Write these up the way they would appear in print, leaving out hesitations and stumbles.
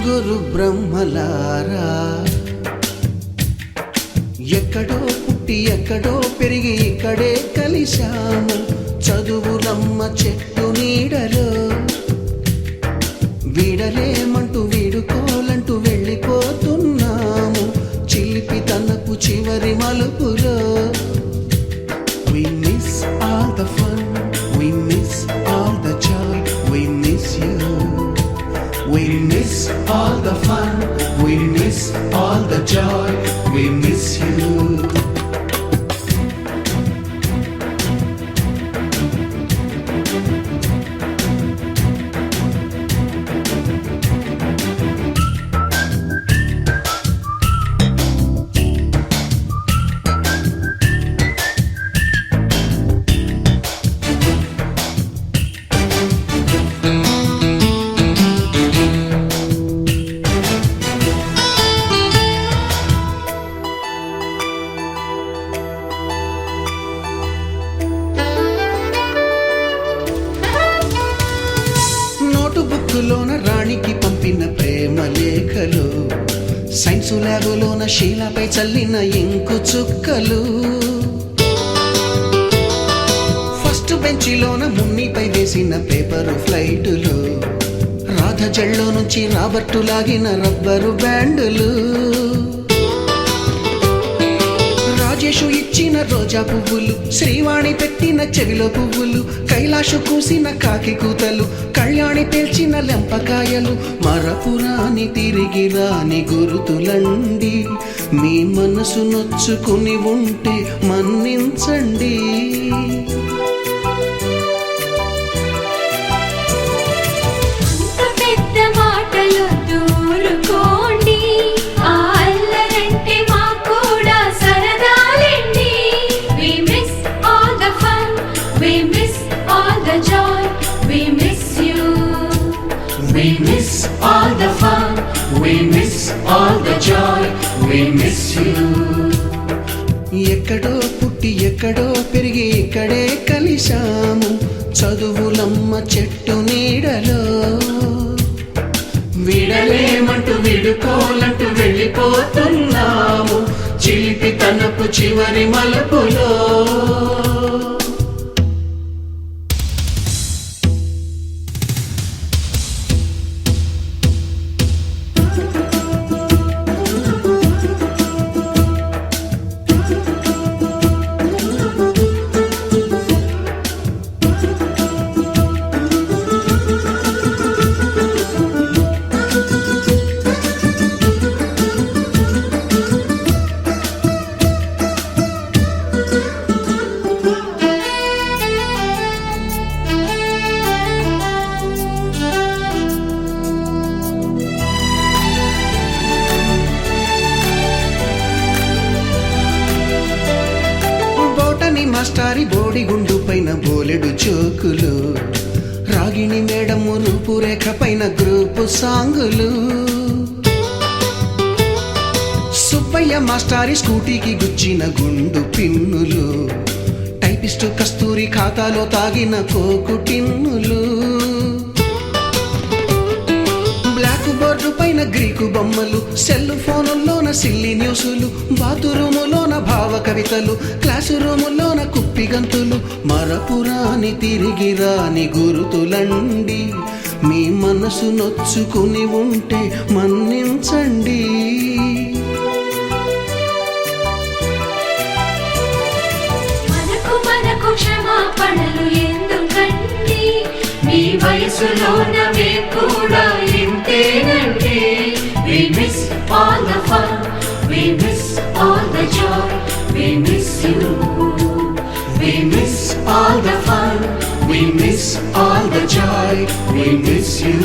గురు బ్రహ్మలారా, ఎక్కడో పుట్టి ఎక్కడో పెరిగి ఇక్కడే కలిశాము. చదువులమ్మ చెట్టు నీడలో వీడలేమంటూ వీడుకోలంటూ వెళ్ళిపోతున్నాము. చిలిపి తనపు చివరి మలుపులో We miss all the fun, we miss all the joy, we miss you. We miss all the fun, we miss all the joy, we miss you. లోన రాణికి పంపిన ప్రేమ లేఖలు, సైన్సు ల్యాబులోన శీలపై చల్లిన ఇంకు చుక్కలు, ఫస్ట్ బెంచిలోన మున్నిపై వేసిన పేపరు ఫ్లైటులు, రాధ జల్లో నుంచి రాబర్టు లాగిన rubber బ్యాండులు, Rajesh ఇచ్చిన రోజా పువ్వులు, శ్రీవాణి పెట్టిన చెవిలో పువ్వులు, కైలాషు కూసిన కాకి కూతలు, కళ్యాణి పేల్చిన లెంపకాయలు, మరపురాని తిరిగి రాని గురుతులండి. మీ మనసు నొచ్చుకుని ఉంటే మన్నించండి. We miss all the fun, we miss all the joy, we miss you. ఎక్కడో పుట్టి ఎక్కడో పెరిగి ఇక్కడే కలిశాము. చదువులమ్మ చెట్టు నీడలో విడలేమంటూ విడుకోలంటూ వెళ్ళిపోతున్నాము. చిలిపి తనపు చివరి మలుపులో మాస్టారి బోడిగుండు పైన బోలెడు చోకులు, రాగిణి మేడము రూపురేఖ పైన గ్రూపు సాంగులు, సుబ్బయ్య మాస్టారి స్కూటీకి గుచ్చిన గుండు పిన్నులు, టైపిస్టు కస్తూరి ఖాతాలో తాగిన కోకు టిన్నులు, బ్లాక్ బోర్డు పైన గ్రీకు బొమ్మలు, సెల్ ఫోనుల్లోన సిల్లి న్యూసులు, బాతురూములోన భావ కవితలు, క్లాసు రూములోన కుప్పిగంతులు, మరపురాని తిరిగి రాని గురుతులండి. మీ మనసు నొచ్చుకుని ఉంటే మన్నించండి. మనకు క్షమాపణలు ఎందుకండి? మీ వయసులోనవే కూడా ఇంతేనండి. We miss all the fun, we miss all the joy, we miss you. We miss all the fun, we miss all the joy, we miss you.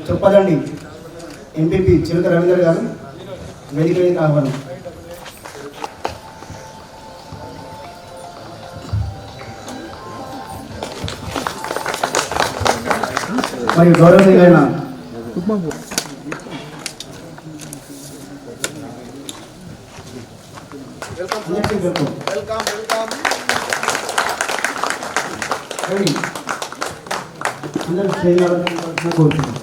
చెప్పదండి ఎంపీపీ చిలుక రవీంద్ర గారు వేదిక మీద ఆహ్వానం. మరియు గౌరవనీయులైన అందరికీ వెల్కమ్. రవి అందరూ స్టేజ్ రావాలని కోరుతున్నాను.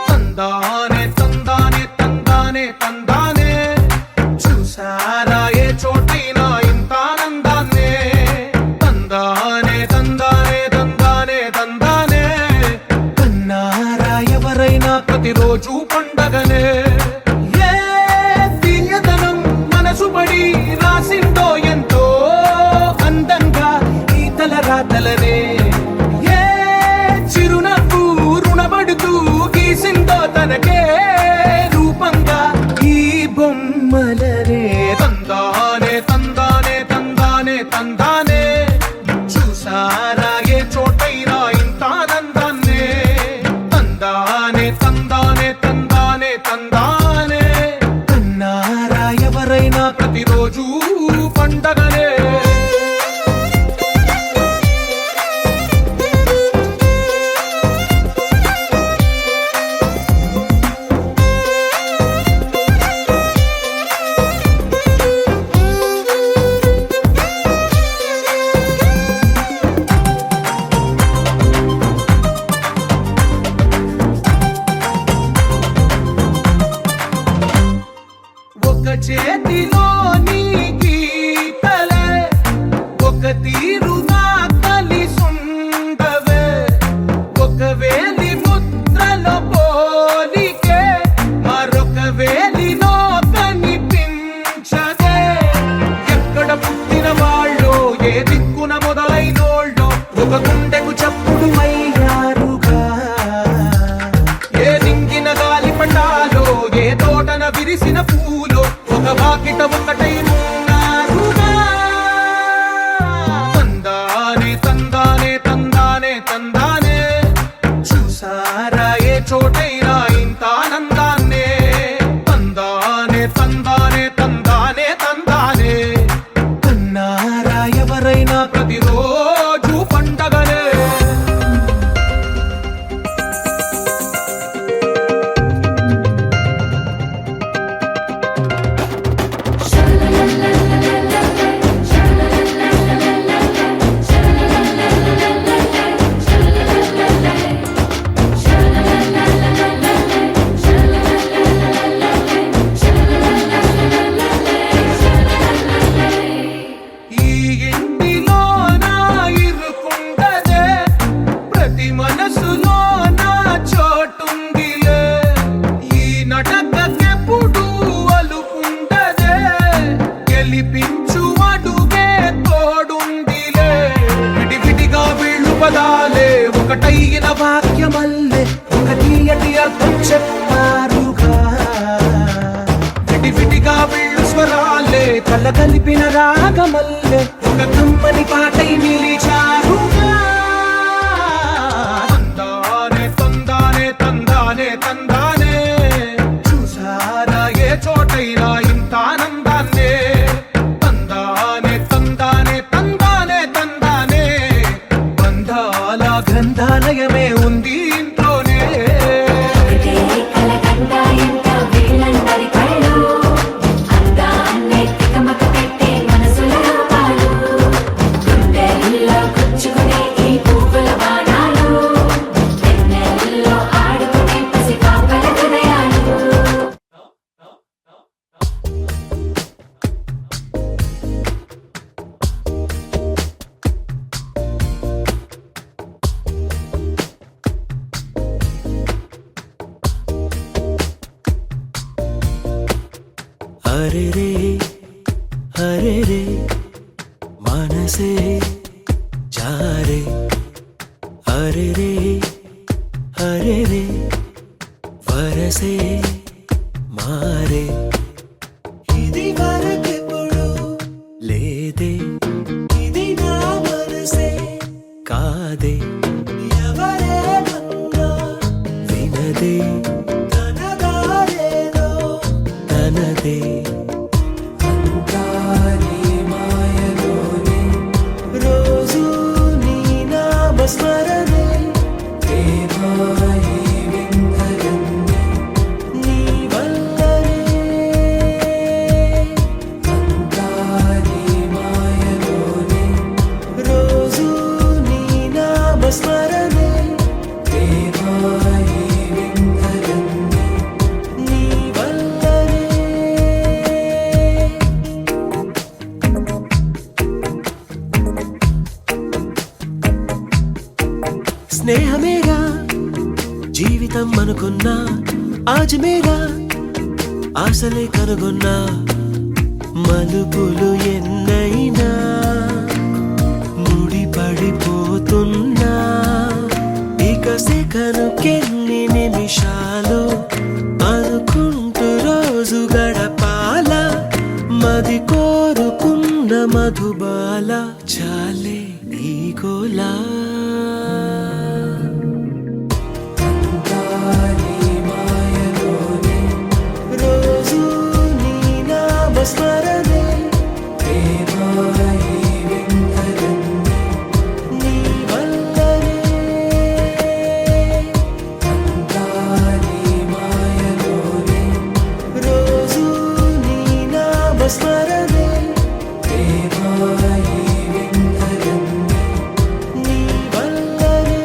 తందానే తందానే తందానే తందానే చూసారా ఏ చోటైనా ఇంత ఆనందాన్నే తందానే తందానే తందానే తందానే కన్నారా ఎవరైనా ప్రతిరోజు పండగనే ఏ తీయదనం మనసు పడి రాసిందో ఎంతో అందంగా ఈ తల రాతలనే ఏ చిరునవ్వు రుణపడుతూ గీసిందో తనకే రూపంగా ఈ బొమ్మలనే తందానే తందానే తందానే తందానే చూసారా ఏ చోటైనా ఇంత ఆనందాన్నే తందానే తందానే తందానే తందానే కన్నారా ఎవరైనా ప్రతిరోజు పండగనే ఒక చేతిలో నీ గీతలే ఒక తీరుగా కలిసుండవే ఒక వేలి ముద్రలో పోలికే మరొక వేలిలో కనిపించదే ఎక్కడ పుట్టిన వాళ్ళో ఏ దిక్కున మొదలైనోళ్ళో ఒక గుండెకు చప్పుడు అయ్యారుగా ఏ దింగిన గాలి పటాలో ఏ తోటన విరిసిన పూలో ఒక వాకిట ఒకటై ఉన్నారుగా తందానే తందానే తందానే తందానే చూసారా ఏ చోటైనా ఇంత ఆనందాన్నే తందానే తందానే తందానే తందానే కన్నారా ఎవరైనా ప్రతిరోజు పండగనే ఈ ఇంటిలో నా ఇరుకుండదే ప్రతి మనసులో నా చోటుందిలే ఈ నటకెప్పుడు అలుకుండదే గెలిపించు అడుగే తోడుందిలే విడివిడిగా వీళ్ళు పదాలే ఒకటైన వాక్యమల్లే ఒక తీయటి అర్థం చెప్పారుగా విడివిడిగా వీళ్ళు స్వరాలే కల కలిపిన రాగమల్లే ఒక కమ్మని పాటై నిలిచారుగా తందానే తందానే తందానే తందానే చూసారా ఏ చోటైనా ఇంత ఆనందాన్నే తందానే తందానే తందానే తందానే బంధాల గ్రంథాలయమే ఉంది ఇంట్లోనే కలకండ ఎంత వీళ్ళందరి కళ్ళు అందాన్నే తికమక పెట్టే మనసుల రూపాలు గుండెల్లో గుచ్చుకునే ఈ పువ్వుల బాణాలు వెన్నెల్లో ఆడుకునే పసిపాపల హృదయాలు అరెరే हरे रे मनसे जारे हरे रे वरसे मारे ఇది వరకెప్పుడు లేదే ఇది నా మనసే కాదే ఎవరేమన్నా వినదే తన దారేదో తనదే అంతారి మాయలోనే రోజు నీ నామస్మరణే ప్రేమాయి వింతలన్నీ నీ వల్లనే అంతారి మాయలోనే రోజు నీ నామస్మరణే ప్రేమాయి వింతలన్నీ నీ వల్లనే స్నేహమేగా జీవితం అనుకున్నా ఆజమేగా ఆశలే కనుగొన్నా మలుపులు ఎన్నైనా ముడిపడిపోతున్నా ఇక సెకనుకెన్ని నిమిషాలు అనుకుంటూ రోజు గడపాల మది కోరుకున్న మధుబాల చాలే ఈ గోలా రోజు నీ నామస్మరణే ప్రేమాయి వింతలన్నీ నీ వల్లనే అంతారి మాయలోనే రోజు నీ నామస్మరణే ప్రేమాయి వింతలన్నీ నీ వల్లనే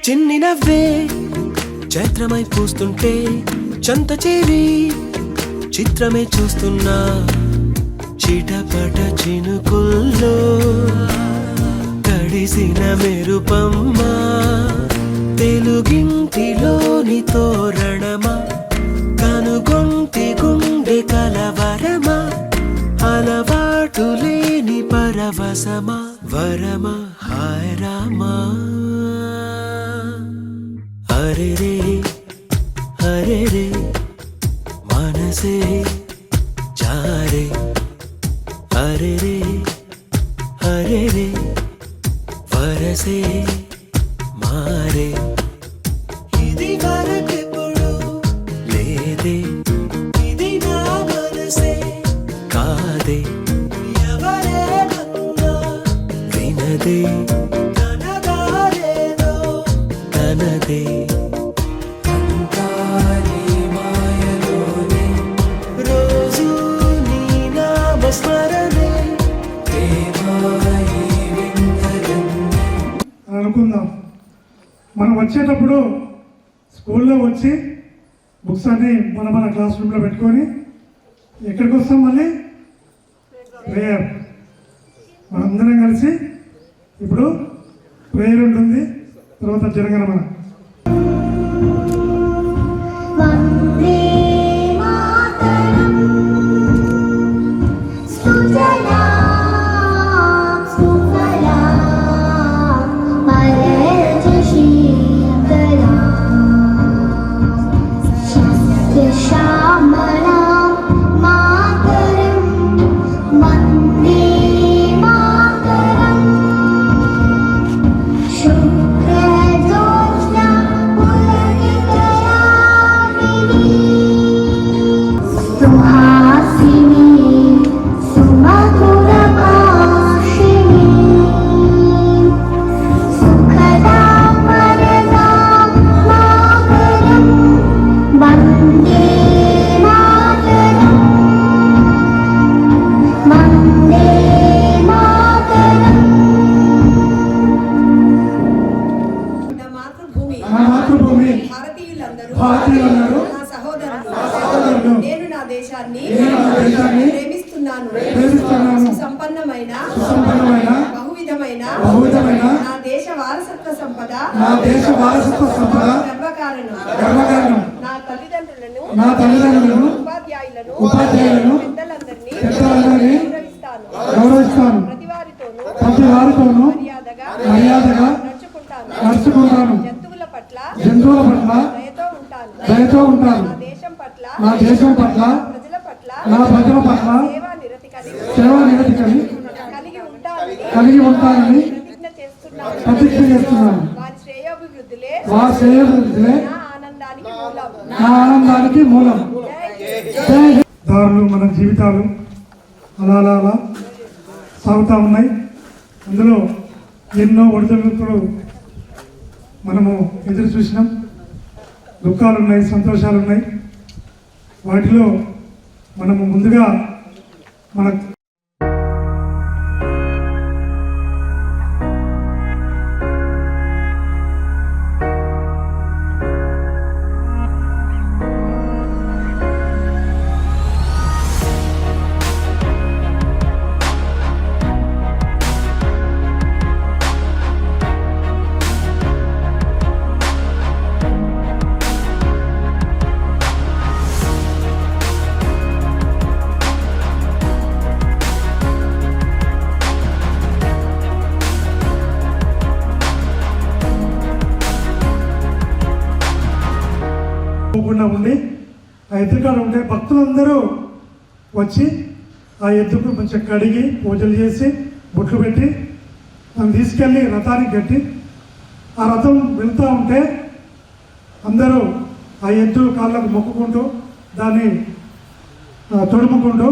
చిన్ని నవ్వే చైత్రమై పూస్తుంటే చంత చేరి చిత్రమే చూస్తున్నా చిటపట చినుకుల్లో తడిసిన మెరుపమ్మా తెలుగింటిలోని తోరణమా కనుగొంటి గుండె కలవరమా అలవాటు లేని పరవశమా వరమా హాయ్ రామా हरे रे मनसे जारे हरे रे वरसे मारे ఇది వరకెప్పుడు లేదే ఇది నా మనసే కాదే ఎవరేమన్నా వినదే తన దారేదో తనదే అంతారి మాయలోనే రోజు నీ నామస్మరణే ప్రేమాయి వింతలన్నీ అనుకుందాం. మనం వచ్చేటప్పుడు స్కూల్లో వచ్చి బుక్స్ అన్ని మన క్లాస్ రూమ్లో పెట్టుకొని ఎక్కడికి వస్తాం మళ్ళీ ప్రేయర్. మనందరం కలిసి ఇప్పుడు ప్రేయర్ ఉంటుంది, తర్వాత జనగణమన. వందే మాతరం సుజలాం సుఫలాం మలయజ శీతలాం శస్యశ్యామలాం మాతరం వందే మాతరం శుక్రజోత్స్న అద్భుతమైన నా దేశ వారసత్వ సంపద నా దేశ వారసత్వ సంపద గర్వకారణం గర్వకారణం నా తల్లిదండ్రులను నా తల్లిదండ్రులను ఉపాధ్యాయులను పెద్దలందరినీ గౌరవిస్తాను. గౌరవిస్తాను. ప్రతి వారితోనూ ప్రతి వారితోనూ మర్యాదగా నడుచుకుంటాను. జంతువుల పట్ల దయతో ఉంటాను. నా దేశం పట్ల నా ప్రజల పట్ల సేవా నిరతి కలిగి ఉంటానని ప్రతిజ్ఞ చేస్తున్నాను. వారి శ్రేయోభివృద్ధిలే నా ఆనందానికి మూలం. దారులు మన జీవితాలు అలా అలా అలా సాగుతూ ఉన్నాయి. అందులో ఎన్నో ఒడిదుడుకులు మనము ఎదురు చూసినాం. దుఃఖాలు ఉన్నాయి, సంతోషాలు ఉన్నాయి. వాటిలో మనము ముందుగా మన పోకుండా ఉండి ఆ ఎద్దుకాడ ఉండే భక్తులందరూ వచ్చి ఆ ఎద్దుకు మంచిగా కడిగి పూజలు చేసి బొట్లు పెట్టి మనం తీసుకెళ్ళి రథానికి కట్టి ఆ రథం వెళ్తూ ఉంటే అందరూ ఆ ఎద్దు కాళ్ళకు మొక్కుకుంటూ దాన్ని తొడుముకుంటూ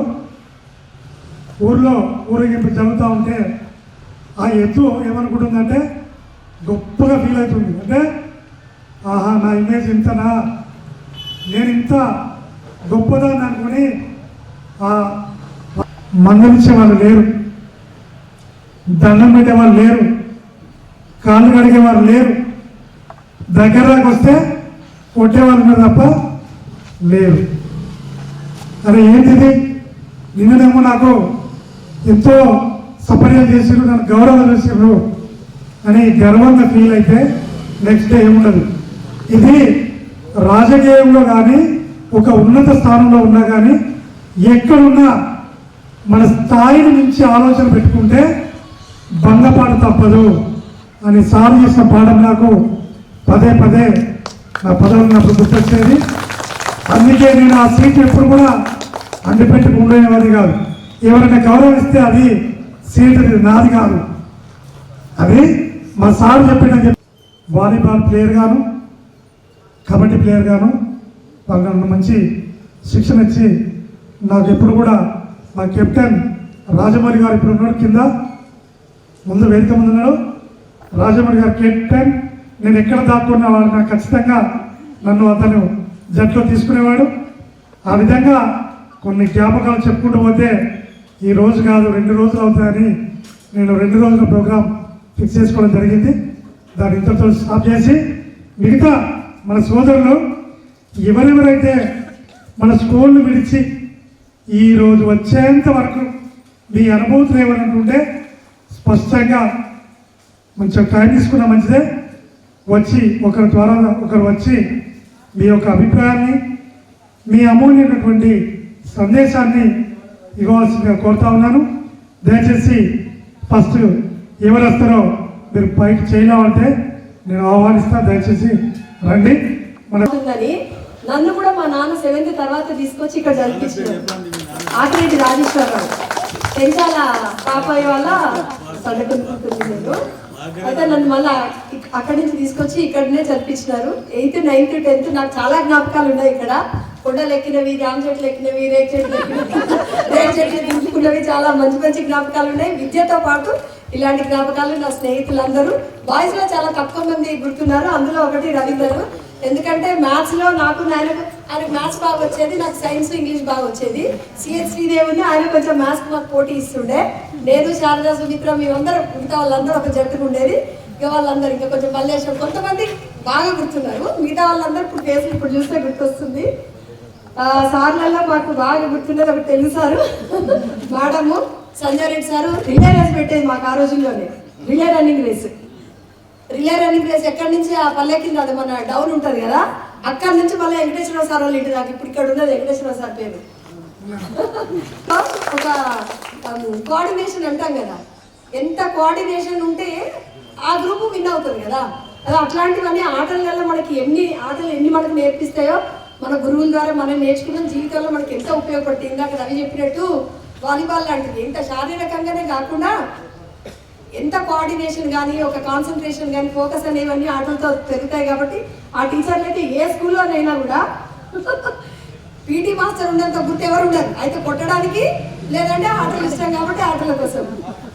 ఊర్లో ఊరేగింపు జరుగుతూ ఉంటే ఆ ఎద్దు ఏమనుకుంటుందంటే గొప్పగా ఫీల్ అవుతుంది. అంటే ఆహా, నా ఇమేజ్ ఇంతనా, నేను ఇంత గొప్పదాన్ని అనుకుని మందలించే వాళ్ళు లేరు, దండం పెట్టే వాళ్ళు లేరు, కాళ్ళు కడిగే వాళ్ళు లేరు, దగ్గరకి వస్తే కొట్టేవాళ్ళు ఉన్నారు తప్ప లేరు. అరే ఏంటిది, నిన్ననేమో నాకు ఎంతో సపర్యాలు చేసారు, నన్ను గౌరవం చేసారు అని గర్వంగా ఫీల్ అయితే నెక్స్ట్ డే ఏముండదు. ఇది రాజకీయంలో కానీ ఒక ఉన్నత స్థానంలో ఉన్నా కానీ ఎక్కడున్నా మన స్థాయిని మించి ఆలోచన పెట్టుకుంటే భంగపాటు తప్పదు అని సార్ చేసిన పాఠం నాకు పదే పదే నా పదవులు నాకు గుర్తొచ్చేది. అందుకే నేను ఆ సీట్ ఎప్పుడు కూడా అంటిపెట్టుకు ఉండేవాడిని కాదు. ఎవరైనా గౌరవిస్తే అది సీట్ నాది కాదు, అది మా సార్ చెప్పిన. వాలీబాల్ ప్లేయర్ గాను, కబడ్డీ ప్లేయర్ గాను వాళ్ళు నన్ను మంచి శిక్షణ ఇచ్చి నాకు ఎప్పుడు కూడా మా కెప్టెన్ రాజమౌళి గారు ఇప్పుడు ఉన్నాడు, కింద ముందు వేదిక ముందు ఉన్నాడు రాజమౌళి గారు కెప్టెన్. నేను ఎక్కడ దాక్కున్నా వాడు నాకు ఖచ్చితంగా నన్ను అతను జట్లో తీసుకునేవాడు. ఆ విధంగా కొన్ని జ్ఞాపకాలు చెప్పుకుంటూ పోతే ఈ రోజు కాదు 2 రోజులు అవుతాయని నేను 2 రోజుల ప్రోగ్రాం ఫిక్స్ చేసుకోవడం జరిగింది. దాని ఇంతతో స్టాప్ చేసి మిగతా మన సోదరులు ఎవరెవరైతే మన స్కూల్ను విడిచి ఈరోజు వచ్చేంత వరకు మీ అనుభూతులు ఏమనుకుంటే స్పష్టంగా కొంచెం టైం తీసుకున్న మంచిదే. వచ్చి ఒకరి ద్వారా ఒకరు వచ్చి మీ యొక్క అభిప్రాయాన్ని, మీ అమూల్యమైనటువంటి సందేశాన్ని ఇవ్వాల్సిందిగా కోరుతా ఉన్నాను. దయచేసి ఫస్ట్ ఎవరు వస్తారో మీరు పైకి చేయలేమంటే నేను ఆహ్వానిస్తాను, దయచేసి రండి. మన నన్ను కూడా మా నాన్న 7th తర్వాత తీసుకొచ్చి ఇక్కడ చదివించారు. ఆకిరెడ్డి రాజేశ్వరరావు పెంచాల పాపయ్య వల్ల చదువుకుంటుంది నేను. అయితే నన్ను మళ్ళీ అక్కడి నుంచి తీసుకొచ్చి ఇక్కడనే చదివించినారు. 8th, 9th, 10th నాకు చాలా జ్ఞాపకాలు ఉన్నాయి. ఇక్కడ కొండలు ఎక్కినవి, జామ చెట్లు ఎక్కినవి, రేట్ చెట్లు ఎక్కినవి, రేట్ చెట్లు దించుకున్నవి చాలా మంచి మంచి జ్ఞాపకాలు ఉన్నాయి. విద్యతో పాటు ఇలాంటి జ్ఞాపకాలు నా స్నేహితులందరూ బాయ్స్ లో చాలా తక్కువ మంది గుర్తున్నారు. అందులో ఒకటి రవీందర్. ఎందుకంటే మ్యాథ్స్ లో నాకు ఆయనకు మ్యాథ్స్ బాగా వచ్చేది, నాకు సైన్స్ ఇంగ్లీష్ బాగా వచ్చేది. సిహెచ్ శ్రీదేవిని ఆయన కొంచెం మ్యాథ్స్ మాకు పోటీ ఇస్తుండే. నేను శారదా సుమిత్ర మేమందరం మిగతా వాళ్ళందరూ ఒక జట్టుకు ఉండేది. ఇక వాళ్ళందరూ ఇంకా కొంచెం మల్లేశ్వరం కొంతమంది బాగా గుర్తున్నారు. మిగతా వాళ్ళందరూ ఇప్పుడు ఫేస్లు ఇప్పుడు చూస్తే గుర్తొస్తుంది. సార్లలో మాకు బాగా గుర్తున్నది ఒకటి Telugu sir, madam Sanjay Reddy sir relay race పెట్టేది మాకు ఆ రోజుల్లోనే. Relay running race. Relay running race ఎక్కడి నుంచి ఆ పల్లె కింద అది మన డౌన్ ఉంటుంది కదా, అక్కడి నుంచి మళ్ళీ వెంకటేశ్వర సార్ వాళ్ళ ఇంటి దాకా. ఇప్పుడు ఇక్కడ ఉన్నది వెంకటేశ్వర సార్ పేరు. ఒక కోఆర్డినేషన్ అంటాం కదా, ఎంత కోఆర్డినేషన్ ఉంటే ఆ గ్రూప్ విన్ అవుతుంది కదా. అది అట్లాంటివన్నీ ఆటల వల్ల మనకి ఎన్ని మనకు నేర్పిస్తాయో మన గురువుల ద్వారా మనం నేర్చుకున్న జీవితంలో మనకి ఎంత ఉపయోగపడుతుంది. ఇందాక రవి చెప్పినట్టు వాలీబాల్ లాంటిది ఎంత శారీరకంగానే కాకుండా ఎంత కోఆర్డినేషన్ కానీ, ఒక కాన్సన్ట్రేషన్ కానీ, ఫోకస్ అనేవన్నీ ఆటలతో పెరుగుతాయి. కాబట్టి ఆ టీచర్లు అయితే ఏ స్కూల్లోనైనా కూడా పీటీ మాస్టర్ ఉన్నంత గుర్తు ఎవరు ఉండరు. అయితే కొట్టడానికి లేదంటే ఆటలు ఇష్టం కాబట్టి ఆటల కోసం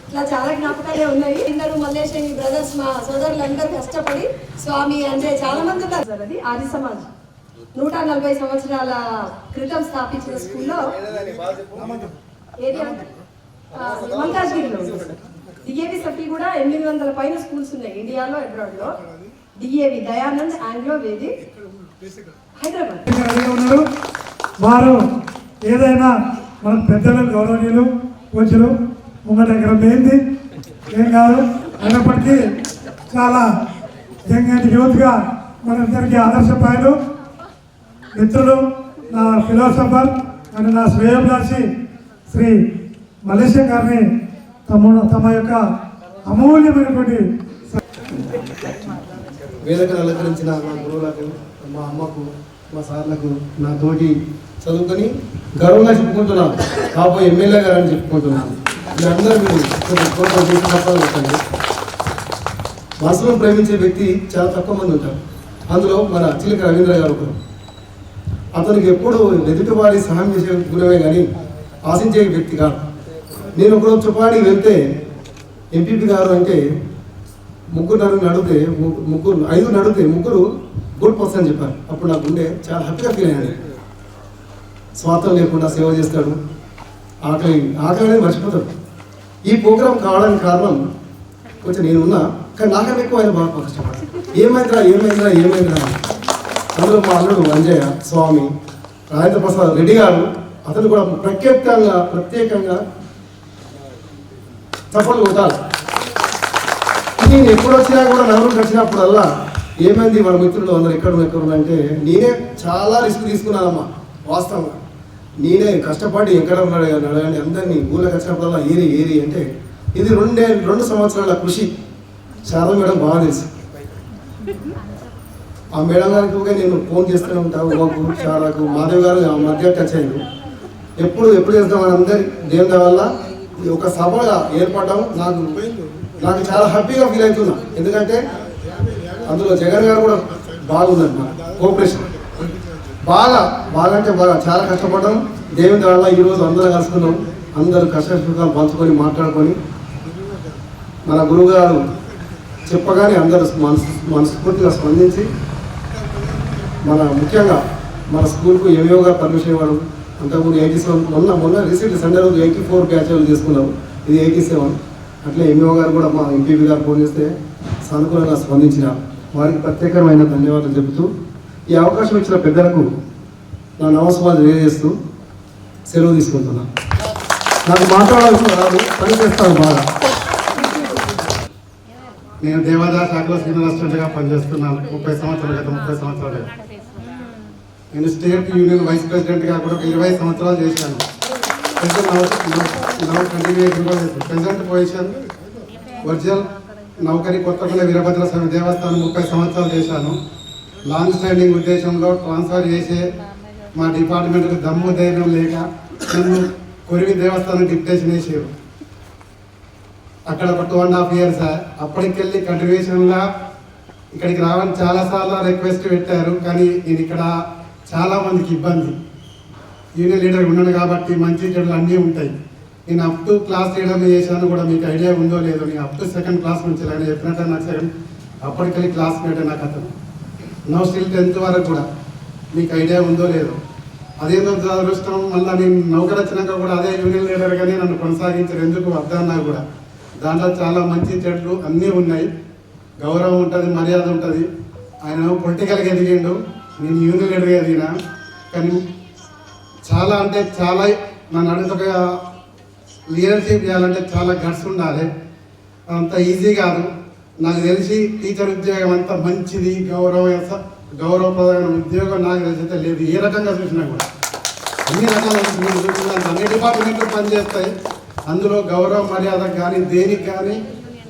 ఇట్లా చాలా జ్ఞాపకాలే ఉన్నాయి. అందరూ మల్లేష్ బ్రదర్స్ మా సోదరులందరూ కష్టపడి స్వామి అంటే చాలా మంది ఉన్నారు సార్. అది ఆది సమాజ్ 140 సంవత్సరాల క్రితం స్థాపించిన స్కూల్లో ఏది అంటే మల్కాజ్గిరిలో డిఏవి సఫీ కూడా 800 పైన స్కూల్స్ ఉన్నాయి ఇండియాలో, అబ్రాడ్లో. డిఏవి దయానంద్ ఆంగ్లో వేది హైదరాబాద్. వారు ఏదైనా మన పెద్దలు గౌరవనీయులు పూజలు ముంగట ఎక్కడ లేనిది ఏం కాదు. అయినప్పటికీ చాలా యంగ్ యూత్గా మనందరికీ ఆదర్శప్రాయులు మిత్రులు, నా ఫిలాసఫర్ అని నా శ్రేయోభిలాషి శ్రీ మల్లేశం గారిని తమ యొక్క అమూల్యమైనటువంటి వేదికను అలంకరించిన మా గురువులకు, మా అమ్మకు, మా సార్లకు, నా తోటి చదువుకొని గర్వంగా చెప్పుకుంటున్నాను. కాబోయే ఎమ్మెల్యే గారు అని చెప్పుకుంటున్నాను. మీరందరూ మనసులో ప్రేమించే వ్యక్తి చాలా తక్కువ మంది ఉంటారు. అందులో మన చిలక రవీంద్ర గారు ఒకరు. అతనికి ఎప్పుడు ఎదుటివాడి సహాయం చేసే గుణమే కానీ ఆశించే వ్యక్తి కాదు. నేను ఒకరోజు చుపాడి వెళ్తే ఎంపీపీ గారు అంటే ఐదు నడితే ముగ్గురు గుడ్ పర్సన్ చెప్పారు. అప్పుడు నాకు ఉండే చాలా హ్యాపీగా ఫీల్ అయ్యాను. స్వార్థం లేకుండా సేవ చేస్తాడు, ఆకలి అనేది మర్చిపోతాడు. ఈ ప్రోగ్రాం కావడానికి కారణం కొంచెం నేనున్నా, కానీ నాకన్నా ఎక్కువ ఆయన బాగా కష్టపడ్డాడు. ఏమైందిరా అందులో మా అల్లుడు అంజయ్య స్వామి, రాజేంద్ర ప్రసాద్ రెడ్డి గారు, అతను కూడా ప్రత్యేకంగా చప్పట్లు కొట్టాలి. నేను ఎప్పుడు వచ్చినా కూడా నలుగురికి వచ్చినప్పుడల్లా ఏమైంది వాళ్ళ మిత్రులు అందరు ఎక్కడ అంటే నేనే చాలా రిస్క్ తీసుకున్నానమ్మా. వాస్తవంగా నేనే కష్టపడి ఎక్కడ ఉన్నాడు అడగండి అందరినీ ఊళ్ళకి వచ్చినప్పుడల్లా ఏరి అంటే ఇది 2 సంవత్సరాల కృషి. శారద మేడం బాగా తెలుసు. ఆ మేడం గారికి నేను ఫోన్ చేస్తూనే ఉంటాను. ఉమాకు, శారదకు, మాధవ్ గారు మధ్య టచ్ అయ్యారు. ఎప్పుడు చేస్తామని అందరి దేవుని వల్ల ఒక సభగా ఏర్పడడం నాకు చాలా హ్యాపీగా ఫీల్ అవుతున్నా. ఎందుకంటే అందులో జగన్ గారు కూడా బాగుందండి. మా కోఆపరేషన్ బాగా అంటే బాగా చాలా కష్టపడ్డాం. దేవుని వల్ల ఈరోజు అందరూ కలుసుకున్నాం. అందరూ కష్టసుఖాలు పంచుకొని మాట్లాడుకొని మన గురువుగారు చెప్పగానే అందరూ మనస్ఫూర్తిగా స్పందించి ముఖ్యంగా మన స్కూల్కు ఎంఈఓగా పర్మిషన్ ఇవ్వడం. అంతకుముందు 87 మొన్న రీసెంట్ సండే రోజు 84 బ్యాచ్లు తీసుకున్నాం. ఇది 87. అట్లే ఎంఈఓ గారు కూడా మా ఎంపీపీ గారు ఫోన్ చేస్తే సానుకూలంగా స్పందించిన వారికి ప్రత్యేకమైన ధన్యవాదాలు చెబుతూ ఈ అవకాశం ఇచ్చిన పెద్దలకు నా నమస్కారాలు తెలియజేస్తూ సెలవు తీసుకుంటున్నాను. నాకు మాట్లాడాల్సిన రాదు, పని చేస్తాను బాగా. నేను దేవాదాస్ శాఖలో సీనియర్ అసిస్టెంట్గా పనిచేస్తున్నాను 30 సంవత్సరాలు. నేను స్టేట్ యూనియన్ వైస్ ప్రెసిడెంట్గా కూడా 20 సంవత్సరాలు చేశాను. ప్రెసిడెంట్ పొజిషన్ ఒరిజినల్ నౌకరీ కొత్తపల్లి వీరభద్ర స్వామి దేవస్థానం 30 సంవత్సరాలు చేశాను. లాంగ్ స్టాండింగ్ ఉద్దేశంలో ట్రాన్స్ఫర్ చేసే మా డిపార్ట్మెంట్కి దమ్ము ధైర్యం లేక నన్ను కొరివి దేవస్థానం డిప్యుటేషన్ వేసారు. అక్కడ ఒక 2.5 years. అప్పటికెళ్ళి కంటిన్యూషన్గా ఇక్కడికి రావని చాలాసార్లు రిక్వెస్ట్ పెట్టారు. కానీ నేను ఇక్కడ చాలామందికి ఇబ్బంది. యూనియన్ లీడర్ ఉన్నాను కాబట్టి మంచి చెడులు అన్నీ ఉంటాయి. నేను అప్ టు క్లాస్ లీడర్ చేశాను కూడా, మీకు ఐడియా ఉందో లేదో. నేను అప్ టు 2nd క్లాస్ నుంచి ఆయన చెప్పినట్టు నాకు అప్పటికెళ్ళి క్లాస్మేట్ నాకు అతను. నో స్టిల్ 10th వరకు కూడా మీకు ఐడియా ఉందో లేదో. అదేదో అదృష్టం మళ్ళీ నేను నౌకరు వచ్చినాక కూడా అదే యూనియన్ లీడర్గానే నన్ను కొనసాగించారు. ఎందుకు వద్దన్నా కూడా దాంట్లో చాలా మంచి చెట్లు అన్నీ ఉన్నాయి. గౌరవం ఉంటుంది, మర్యాద ఉంటుంది. ఆయన పొలిటికల్గా ఎదిగిండు, నేను యూనియన్ లీడర్గా ఎదిగినా. కానీ చాలా అంటే చాలా నన్ను అడుగుతా లీడర్షిప్ చేయాలంటే చాలా గట్స్ ఉండాలి. అంత ఈజీ కాదు. నాకు తెలిసి టీచర్ ఉద్యోగం అంత మంచిది, గౌరవప్రదమైన ఉద్యోగం నాకు తెలిసి లేదు. ఏ రకంగా చూసినా కూడా అన్ని రకాల అన్ని డిపార్ట్మెంట్లు పనిచేస్తాయి. అందులో గౌరవ మర్యాద కానీ దేనికి కానీ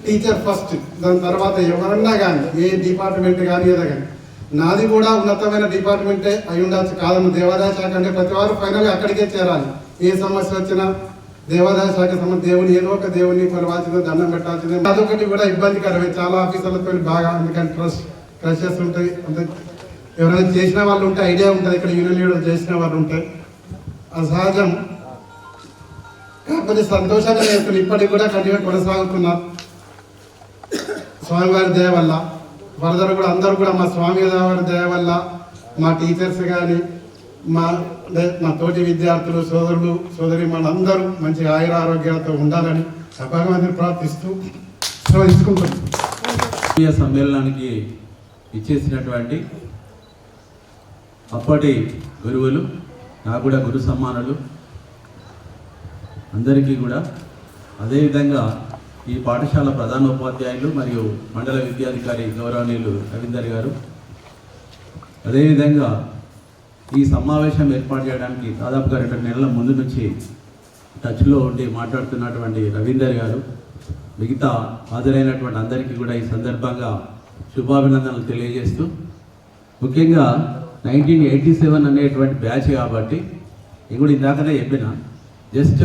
టీచర్ ఫస్ట్, దాని తర్వాత ఎవరన్నా కానీ ఏ డిపార్ట్మెంట్ కానీ ఏదో కానీ. నాది కూడా ఉన్నతమైన డిపార్ట్మెంటే అయి ఉండొచ్చు కాదన్న దేవాదాయ శాఖ అంటే ప్రతి వారు ఫైనల్గా అక్కడికే చేరాలి. ఏ సమస్య వచ్చినా దేవాదాయ శాఖ దేవుని ఏదో ఒక దేవుని కొలవాల్సిందే, దండం పెట్టాల్సిందే. అదొకటి కూడా ఇబ్బందికరమే చాలా ఆఫీసర్లతో బాగా, అందుకని క్రషెస్ ఉంటాయి. అంటే ఎవరైనా చేసిన వాళ్ళు ఉంటే ఐడియా ఉంటుంది, ఇక్కడ యూనియన్ లీడర్ చేసిన వాళ్ళు ఉంటాయి, అది సహజం. కాకపోతే సంతోషంగా చేస్తున్నారు, ఇప్పటికి కూడా కంటిన్యూ కొనసాగుతున్నారు స్వామివారి దయ వల్ల. ఫర్దర్ కూడా అందరూ కూడా మా స్వామివారి దయ వల్ల మా టీచర్స్ కానీ మా తోటి విద్యార్థులు సోదరులు సోదరి మనందరూ మంచి ఆయుర ఆరోగ్యాలతో ఉండాలని భగవంతుని ప్రార్థిస్తూ తీసుకుంటున్నాం. సమ్మేళనానికి ఇచ్చేసినటువంటి అప్పటి గురువులు, నాకు కూడా గురు సమ్మానులు అందరికీ కూడా, అదేవిధంగా ఈ పాఠశాల ప్రధానోపాధ్యాయులు మరియు మండల విద్యాధికారి గౌరవనీయులు రవీందర్ గారు, అదేవిధంగా ఈ సమావేశం ఏర్పాటు చేయడానికి దాదాపుగా 2 నెలల ముందు నుంచి టచ్లో ఉండి మాట్లాడుతున్నటువంటి రవీందర్ గారు, మిగతా హాజరైనటువంటి అందరికీ కూడా ఈ సందర్భంగా శుభాభినందనలు తెలియజేస్తూ, ముఖ్యంగా 1987 అనేటువంటి బ్యాచ్ కాబట్టి నేను కూడా ఇందాకనే చెప్పిన, జస్ట్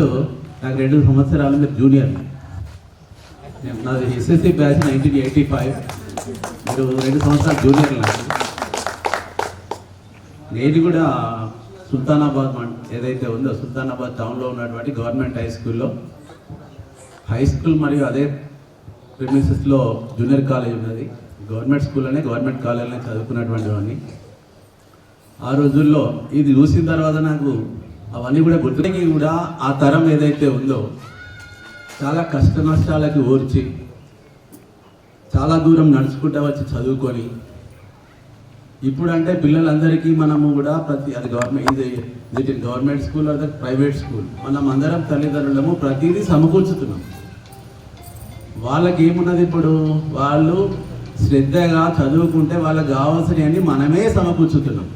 నాకు 2 సంవత్సరాలు మీరు జూనియర్. నాది ఎస్ఎస్సి బ్యాచ్ 1985, మీరు 2 సంవత్సరాలు జూనియర్. నేను కూడా సుల్తానాబాద్ ఏదైతే ఉందో సుల్తానాబాద్ టౌన్లో ఉన్నటువంటి గవర్నమెంట్ హై స్కూల్ మరియు అదే ప్రిమిసెస్లో జూనియర్ కాలేజ్ ఉన్నది. గవర్నమెంట్ స్కూల్లోనే గవర్నమెంట్ కాలేజ్లోనే చదువుకున్నటువంటి వాడిని. ఆ రోజుల్లో ఇది చూసిన తర్వాత నాకు అవన్నీ కూడా గుర్తుకి కూడా ఆ తరం ఏదైతే ఉందో చాలా కష్ట నష్టాలకి ఓర్చి చాలా దూరం నడుచుకుంటూ వచ్చి చదువుకొని, ఇప్పుడంటే పిల్లలందరికీ మనము కూడా అది గవర్నమెంట్ స్కూల్ లేదా ప్రైవేట్ స్కూల్, మనం అందరం తల్లిదండ్రులము ప్రతిదీ సమకూర్చుతున్నాం. వాళ్ళకి ఏమున్నది, ఇప్పుడు వాళ్ళు శ్రద్ధగా చదువుకుంటే వాళ్ళకి కావాల్సినవన్నీ మనమే సమకూర్చుతున్నాం.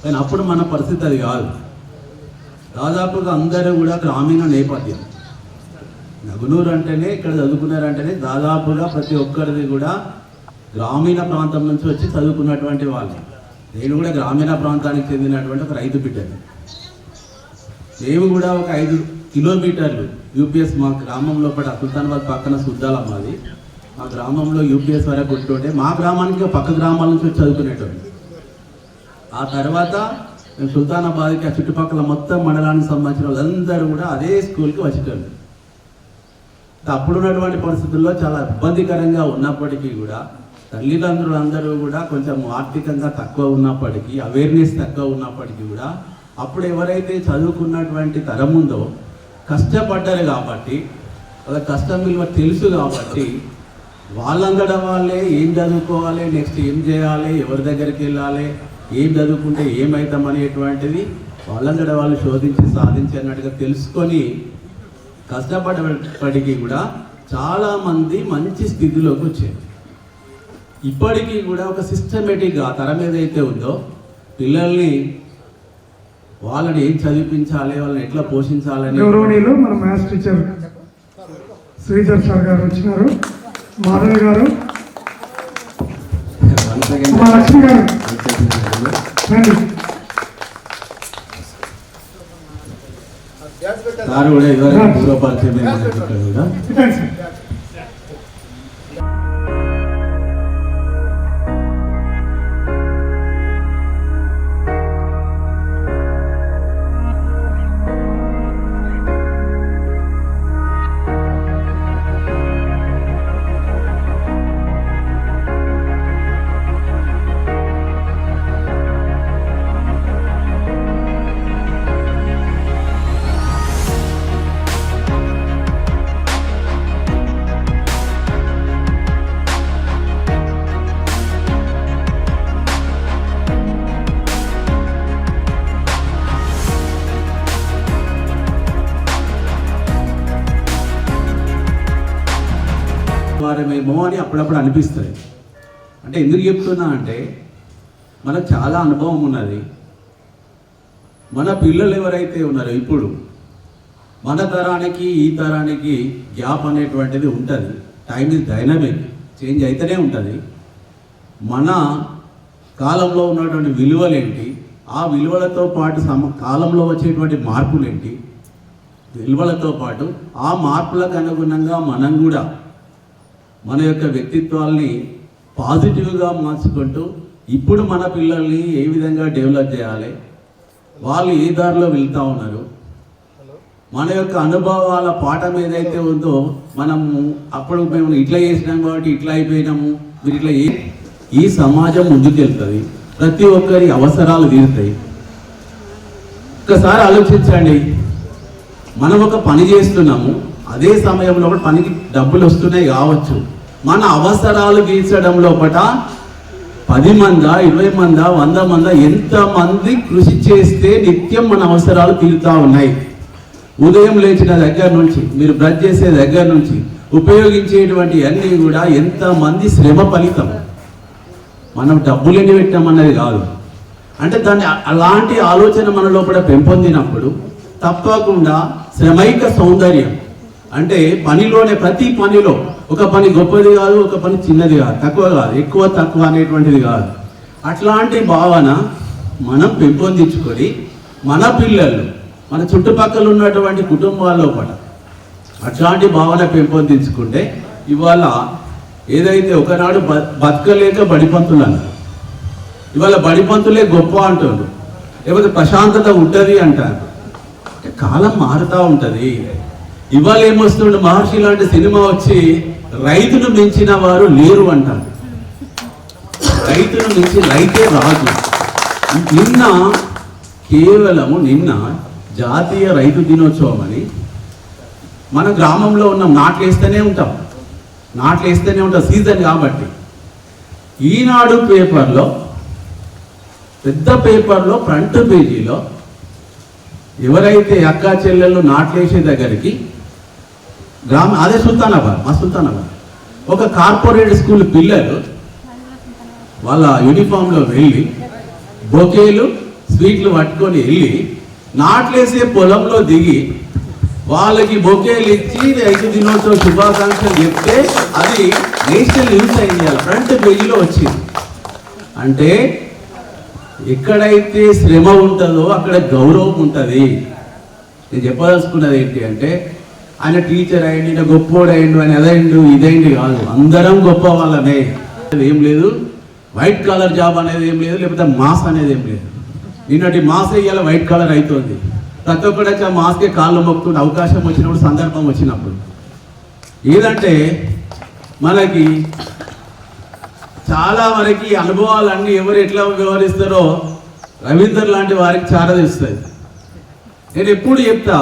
కానీ అప్పుడు మన పరిస్థితి అది కాదు. దాదాపుగా అందరూ కూడా గ్రామీణ నేపథ్యం. నగునూరు అంటేనే, ఇక్కడ చదువుకున్నారంటేనే దాదాపుగా ప్రతి ఒక్కరిది కూడా గ్రామీణ ప్రాంతం నుంచి వచ్చి చదువుకున్నటువంటి వాళ్ళు. నేను కూడా గ్రామీణ ప్రాంతానికి చెందినటువంటి ఒక రైతు బిడ్డని. మేము కూడా ఒక 5 కిలోమీటర్లు యూపీఎస్ మా గ్రామం లోపల సుల్తానాబాద్ పక్కన సుద్దాలమ్మది, మా గ్రామంలో యూపీఎస్ వరకు ఉంటుంటే మా గ్రామానికి పక్క గ్రామాల నుంచి వచ్చి చదువుకునేటోళ్ళు. ఆ తర్వాత మేము సుల్తానాబాద్కి ఆ చుట్టుపక్కల మొత్తం మండలానికి సంబంధించిన వాళ్ళందరూ కూడా అదే స్కూల్కి వచ్చేటోళ్ళు. అప్పుడున్నటువంటి పరిస్థితుల్లో చాలా ఇబ్బందికరంగా ఉన్నప్పటికీ కూడా తల్లిదండ్రులందరూ కూడా కొంచెం ఆర్థికంగా తక్కువ ఉన్నప్పటికీ, అవేర్నెస్ తక్కువ ఉన్నప్పటికీ కూడా అప్పుడు ఎవరైతే చదువుకున్నటువంటి తరం ఉందో కష్టపడ్డారు కాబట్టి, వాళ్ళ కష్టం విలువ తెలుసు కాబట్టి, వాళ్ళందడ వాళ్ళే ఏం చదువుకోవాలి, నెక్స్ట్ ఏం చేయాలి, ఎవరి దగ్గరికి వెళ్ళాలి, ఏం చదువుకుంటే ఏమవుతాం అనేటువంటిది వాళ్ళందడ వాళ్ళు శోధించి సాధించి అన్నట్టుగా తెలుసుకొని కష్టపడేప్పటికీ కూడా చాలామంది మంచి స్థితిలోకి వచ్చారు. ఇప్పటికీ కూడా ఒక సిస్టమేటిక్గా తరం ఏదైతే ఉందో పిల్లల్ని వాళ్ళని ఏం చదివించాలి, వాళ్ళని ఎట్లా పోషించాలని. గౌరవనీయులు మన మ్యాథ్స్ టీచర్ శ్రీధర్ సార్ గారు వచ్చినారు, మాధవి గారు, మా లక్ష్మి గారు సార్ కూడా ఇదివరకు పూర్వపరిచయం కూడా చేయాలేమో అని అప్పుడప్పుడు అనిపిస్తుంది. అంటే ఎందుకు చెప్తున్నా అంటే మనకు చాలా అనుభవం ఉన్నది. మన పిల్లలు ఎవరైతే ఉన్నారో ఇప్పుడు మన తరానికి ఈ తరానికి గ్యాప్ అనేటువంటిది ఉంటుంది. టైం ఇస్ డైనమిక్, చేంజ్ అయితేనే ఉంటుంది. మన కాలంలో ఉన్నటువంటి విలువలేంటి, ఆ విలువలతో పాటు కాలంలో వచ్చేటువంటి మార్పులేంటి, విలువలతో పాటు ఆ మార్పులకు అనుగుణంగా మనం కూడా మన యొక్క వ్యక్తిత్వాల్ని పాజిటివ్గా మార్చుకుంటూ ఇప్పుడు మన పిల్లల్ని ఏ విధంగా డెవలప్ చేయాలి, వాళ్ళు ఏ దారిలో వెళ్తూ ఉన్నారు, మన యొక్క అనుభవాల పాఠం ఏదైతే ఉందో మనము అప్పుడు మేము ఇట్లా చేసినాం కాబట్టి ఇట్లా అయిపోయినాము, మీరు ఇట్లా ఈ సమాజం ముందుకెళ్తుంది, ప్రతి ఒక్కరి అవసరాలు తీరుతాయి. ఒకసారి ఆలోచించండి, మనం ఒక పని చేస్తున్నాము, అదే సమయంలో కూడా పనికి డబ్బులు వస్తున్నాయి కావచ్చు, మన అవసరాలు తీర్చడం లోపల 10 మందా 20 మందా 100 మందా ఎంతమంది కృషి చేస్తే నిత్యం మన అవసరాలు తీరుతూ ఉన్నాయి. ఉదయం లేచిన దగ్గర నుంచి మీరు బ్రష్ చేసే దగ్గర నుంచి ఉపయోగించేటువంటి అన్నీ కూడా ఎంతమంది శ్రమ ఫలితం. మనం డబ్బులు ఎన్ని పెట్టామన్నది కాదు. అంటే దాన్ని అలాంటి ఆలోచన మన లోపల పెంపొందినప్పుడు తప్పకుండా శ్రమైక సౌందర్యం అంటే పనిలోనే ప్రతి పనిలో ఒక పని గొప్పది కాదు, ఒక పని చిన్నది కాదు, తక్కువ కాదు, ఎక్కువ తక్కువ అనేటువంటిది కాదు. అట్లాంటి భావన మనం పెంపొందించుకొని మన పిల్లలు మన చుట్టుపక్కల ఉన్నటువంటి కుటుంబాల్లో కూడా అట్లాంటి భావన పెంపొందించుకుంటే ఇవాళ ఏదైతే ఒకనాడు బతకలేక బడిపంతులు అన్నారు, ఇవాళ బడిపంతులే గొప్ప అంటారు, లేకపోతే ప్రశాంతత ఉంటుంది అంటారు. కాలం మారుతూ ఉంటుంది. ఇవాళ ఏమొస్తుండే మహర్షి లాంటి సినిమా వచ్చి రైతును మించిన వారు లేరు అంటారు. రైతును మించి రైతే రాజు. నిన్న జాతీయ రైతు దినోత్సవం అని మన గ్రామంలో ఉన్నాం, నాట్లేస్తూనే ఉంటాం సీజన్ కాబట్టి. ఈనాడు పేపర్లో పెద్ద పేపర్లో ఫ్రంట్ పేజీలో ఎవరైతే అక్కా చెల్లెళ్ళు నాట్లేసే దగ్గరికి అదే సుల్తానాబాద్ ఒక కార్పొరేట్ స్కూల్ పిల్లలు వాళ్ళ యూనిఫామ్లో వెళ్ళి బొకేలు స్వీట్లు పట్టుకొని వెళ్ళి నాట్లేసే పొలంలో దిగి వాళ్ళకి బొకేలు ఇచ్చి రైతు దినోత్సవ శుభాకాంక్షలు చెప్తే అది నేషనల్ న్యూస్ అయింది, ఫ్రంట్ పేజీలో వచ్చింది. అంటే ఎక్కడైతే శ్రమ ఉంటుందో అక్కడ గౌరవం ఉంటుంది. నేను చెప్పదలుచుకున్నది ఏంటి అంటే ఆయన టీచర్ అయ్యిండు, ఈయన గొప్పోడు అయ్యిండు, ఆయన అదైండు ఇదైంది కాదు, అందరం గొప్ప వాళ్ళనే. ఏం లేదు, వైట్ కాలర్ జాబ్ అనేది ఏం లేదు, లేకపోతే మాస్ అనేది ఏం లేదు. నిన్నటి మాస్ ఇవాళ వైట్ కాలర్ అవుతుంది. ప్రతి ఒక్కడైతే ఆ మాస్కే కాళ్ళు మొక్కుతుండే అవకాశం వచ్చినప్పుడు, సందర్భం వచ్చినప్పుడు. ఏదంటే మనకి చాలా వరకు అనుభవాలన్నీ ఎవరు ఎట్లా వ్యవహరిస్తారో రవీందర్ లాంటి వారికి చాలా తెలుస్తుంది. నేను ఎప్పుడు చెప్తా,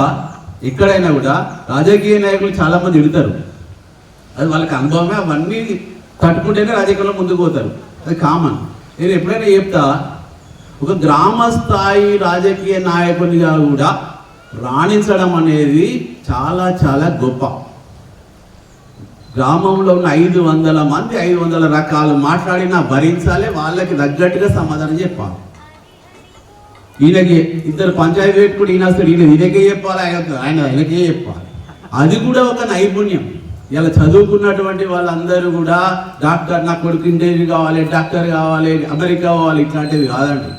ఎక్కడైనా కూడా రాజకీయ నాయకులు చాలామంది ఎడతారు, అది వాళ్ళకి అనుభవమే, అవన్నీ తట్టుకుంటేనే రాజకీయంలో ముందుకు పోతారు, అది కామన్. నేను ఎప్పుడైనా చెప్తా, ఒక గ్రామ స్థాయి రాజకీయ నాయకునిగా కూడా రాణించడం అనేది చాలా చాలా గొప్ప. గ్రామంలో ఉన్న 500 మంది 500 రకాలు మాట్లాడినా భరించాలి, వాళ్ళకి తగ్గట్టుగా సమాధానం చెప్పాలి. ఈయనకి 2 పంచాయతీ పెట్టుకుని ఈయన వస్తాడు, ఈయనకే చెప్పాలి, ఆయనకే చెప్పాలి. అది కూడా ఒక నైపుణ్యం. ఇలా చదువుకున్నటువంటి వాళ్ళందరూ కూడా డాక్టర్, నా కొడుకు ఇంజనీర్ కావాలి, డాక్టర్ కావాలి, అమెరికా కావాలి, ఇట్లాంటివి కాదండి.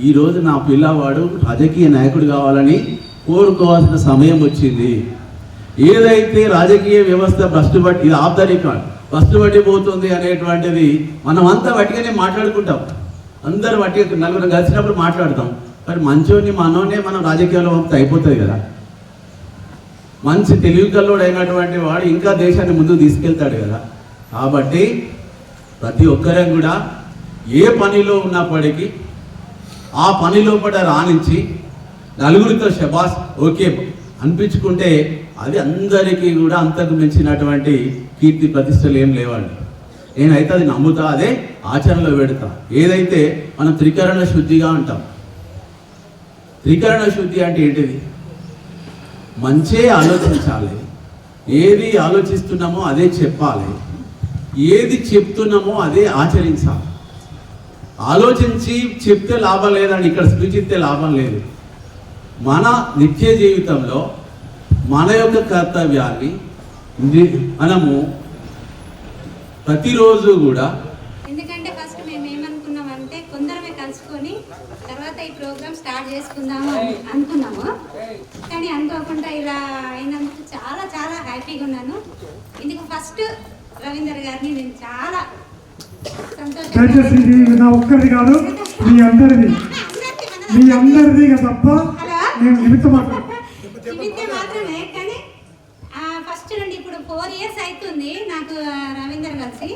ఈరోజు నా పిల్లవాడు రాజకీయ నాయకుడు కావాలని కోరుకోవాల్సిన సమయం వచ్చింది. ఏదైతే రాజకీయ వ్యవస్థ భ్రష్టుబట్టి, ఇది ఆఫ్ ద రికార్డ్, భ్రష్టుబట్టిపోతుంది అనేటువంటిది మనం అంతా వట్టిగానే మాట్లాడుకుంటాం. అందరూ వట్టిగా నలుగురు కలిసినప్పుడు మాట్లాడతాం. మరి మంచోని మనోనే మనం రాజకీయాల్లో పంపితే అయిపోతుంది కదా. మంచి తెలివికల్లోడు అయినటువంటి వాడు ఇంకా దేశాన్ని ముందుకు తీసుకెళ్తాడు కదా. కాబట్టి ప్రతి ఒక్కరం కూడా ఏ పనిలో ఉన్నప్పటికీ ఆ పని లోపల రాణించి నలుగురితో శబాస్ ఓకే అనిపించుకుంటే అది అందరికీ కూడా అంతకు మించినటువంటి కీర్తి ప్రతిష్టలు ఏం లేవండి. నేనైతే అది నమ్ముతా, అదే ఆచరణలో పెడతా. ఏదైతే మనం త్రికరణ శుద్ధిగా అంటాం. త్రికరణ శుద్ధి అంటే ఏంటిది? మంచే ఆలోచించాలి, ఏది ఆలోచిస్తున్నామో అదే చెప్పాలి, ఏది చెప్తున్నామో అదే ఆచరించాలి. ఆలోచించి చెప్తే లాభం లేదని ఇక్కడ స్పీచ్ ఇస్తే లాభం లేదు. మన నిత్య జీవితంలో మన యొక్క కర్తవ్యాన్ని మనము ప్రతిరోజు కూడా, ఎందుకంటే ఫస్ట్ మేము ఏమనుకున్నామంటే కొందరమే కలుసుకొని తర్వాత ఈ ప్రోగ్రామ్ స్టార్ట్ చేసుకుందాము అనుకున్నాము. కానీ అనుకోకుండా ఇలా అయినందుకు చాలా చాలా హ్యాపీగా ఉన్నాను. ఇందుకు ఫస్ట్ రవీందర్ గారిని నేను చాలా దయచేసి ఇది నా ఒక్కరిది కాదు, మీ అందరిది, మీ అందరిది తప్ప నేను నిమిత్తం మాత్రమే. కానీ ఫస్ట్ నుండి ఇప్పుడు 4 years అవుతుంది నాకు రవీందర్ కలిసి.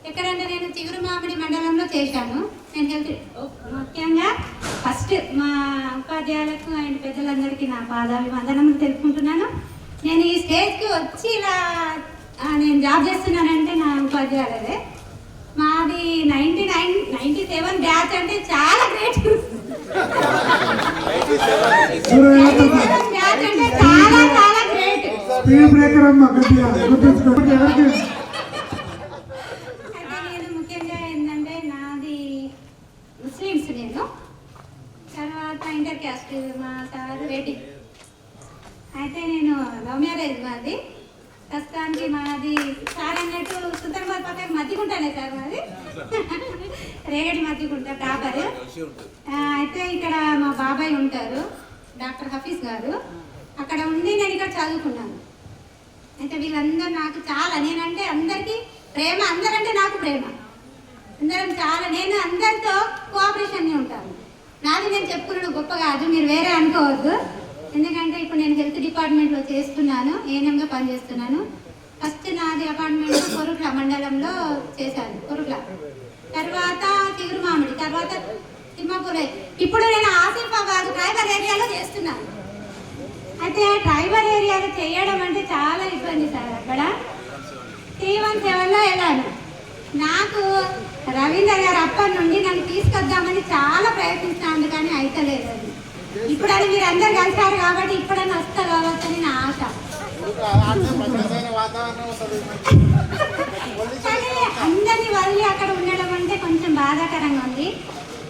ఎక్కడంటే నేను చిగురు మామిడి మండలంలో చేశాను. నేను హెల్త్ ముఖ్యంగా ఫస్ట్ మా ఉపాధ్యాయులకు అండ్ పెద్దలందరికీ నా పాదాభివందనములు తెలుపుకుంటున్నాను. నేను ఈ స్టేజ్కి వచ్చి ఇలా నేను జాబ్ చేస్తున్నానంటే నా ఉపాధ్యాయులదే. మాది 97 బ్యాచ్ అంటే చాలా గ్రేట్. 97 బ్యాచ్ అంటే చాలా చాలా గ్రేట్. నేను ముఖ్యంగా ఏంటంటే నాది ముస్లిమ్స్, నేను తర్వాత ఇంటర్ క్యాస్ట్, మా సార్ రెడ్డి. అయితే నేను లవ్ మ్యారేజ్ మాది. ప్రస్తుతానికి మాది సార్ అన్నట్టు సుల్తానాబాద్ పక్కన మధ్యకుంటానే సార్ మాది, రేగడి మధ్యకుంట టాపర్. అయితే ఇక్కడ మా బాబాయ్ ఉంటారు డాక్టర్ హఫీజ్ గారు, అక్కడ ఉండి నేను ఇక్కడ చదువుకున్నాను. అయితే వీళ్ళందరూ నాకు చాలా, నేనంటే అందరికీ ప్రేమ, అందరంటే నాకు ప్రేమ, అందరం చాలా. నేను అందరితో కోఆపరేషన్గా ఉంటాను. నాది నేను చెప్పుకున్నాను గొప్ప కాదు, మీరు వేరే అనుకోవద్దు. ఎందుకంటే ఇప్పుడు నేను హెల్త్ డిపార్ట్మెంట్లో చేస్తున్నాను, ఏఎన్ఎంగా పనిచేస్తున్నాను. ఫస్ట్ నాది అపార్ట్మెంట్ కొరుట్ల మండలంలో చేశాను, కొరుట్ల, తర్వాత చిగురు మామిడి, తర్వాత తిమ్మాపూర్. ఇప్పుడు నేను ఆసిఫాబాద్ ట్రైబల్ ఏరియాలో చేస్తున్నాను. అయితే ట్రైబల్ ఏరియాలో చేయడం అంటే చాలా ఇబ్బంది సార్. అక్కడ 317లో వెళ్ళాను. నాకు రవీందర్ గారు అప్పటి నుండి నన్ను తీసుకొద్దామని చాలా ప్రయత్నిస్తాను, కానీ అయితలేదు అది. ఇప్పుడని మీరు అందరు కలిసారు కాబట్టి ఇప్పుడని వస్తా కావచ్చని నా ఆశ. కానీ అందరినీ వదిలి అక్కడ ఉండడం అంటే కొంచెం బాధాకరంగా ఉంది.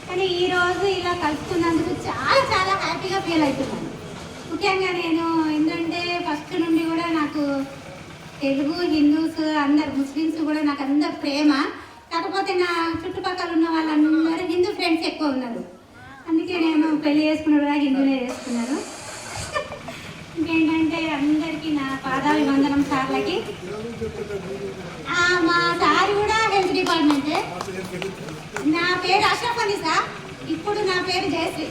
కానీ ఈరోజు ఇలా కలుసుకున్నందుకు చాలా చాలా హ్యాపీగా ఫీల్ అవుతున్నాను. ముఖ్యంగా నేను ఏంటంటే ఫస్ట్ నుండి కూడా నాకు తెలుగు, హిందూస్, అందరు ముస్లిమ్స్ కూడా నాకు అందరు ప్రేమ. కాకపోతే నా చుట్టుపక్కల ఉన్న వాళ్ళందరూ హిందూ ఫ్రెండ్స్ ఎక్కువ ఉన్నారు. అందుకే నేను పెళ్లి చేసుకున్నాడు కూడా హిందూనే చేసుకున్నాను. ఇంకేంటంటే అందరికీ నా పాదాభివందనం సార్లకి. మా సార్ కూడా హెల్త్ డిపార్ట్మెంటే. నా పేరు అష్రఫ్ అలీ సార్, ఇప్పుడు నా పేరు జయశ్రీ.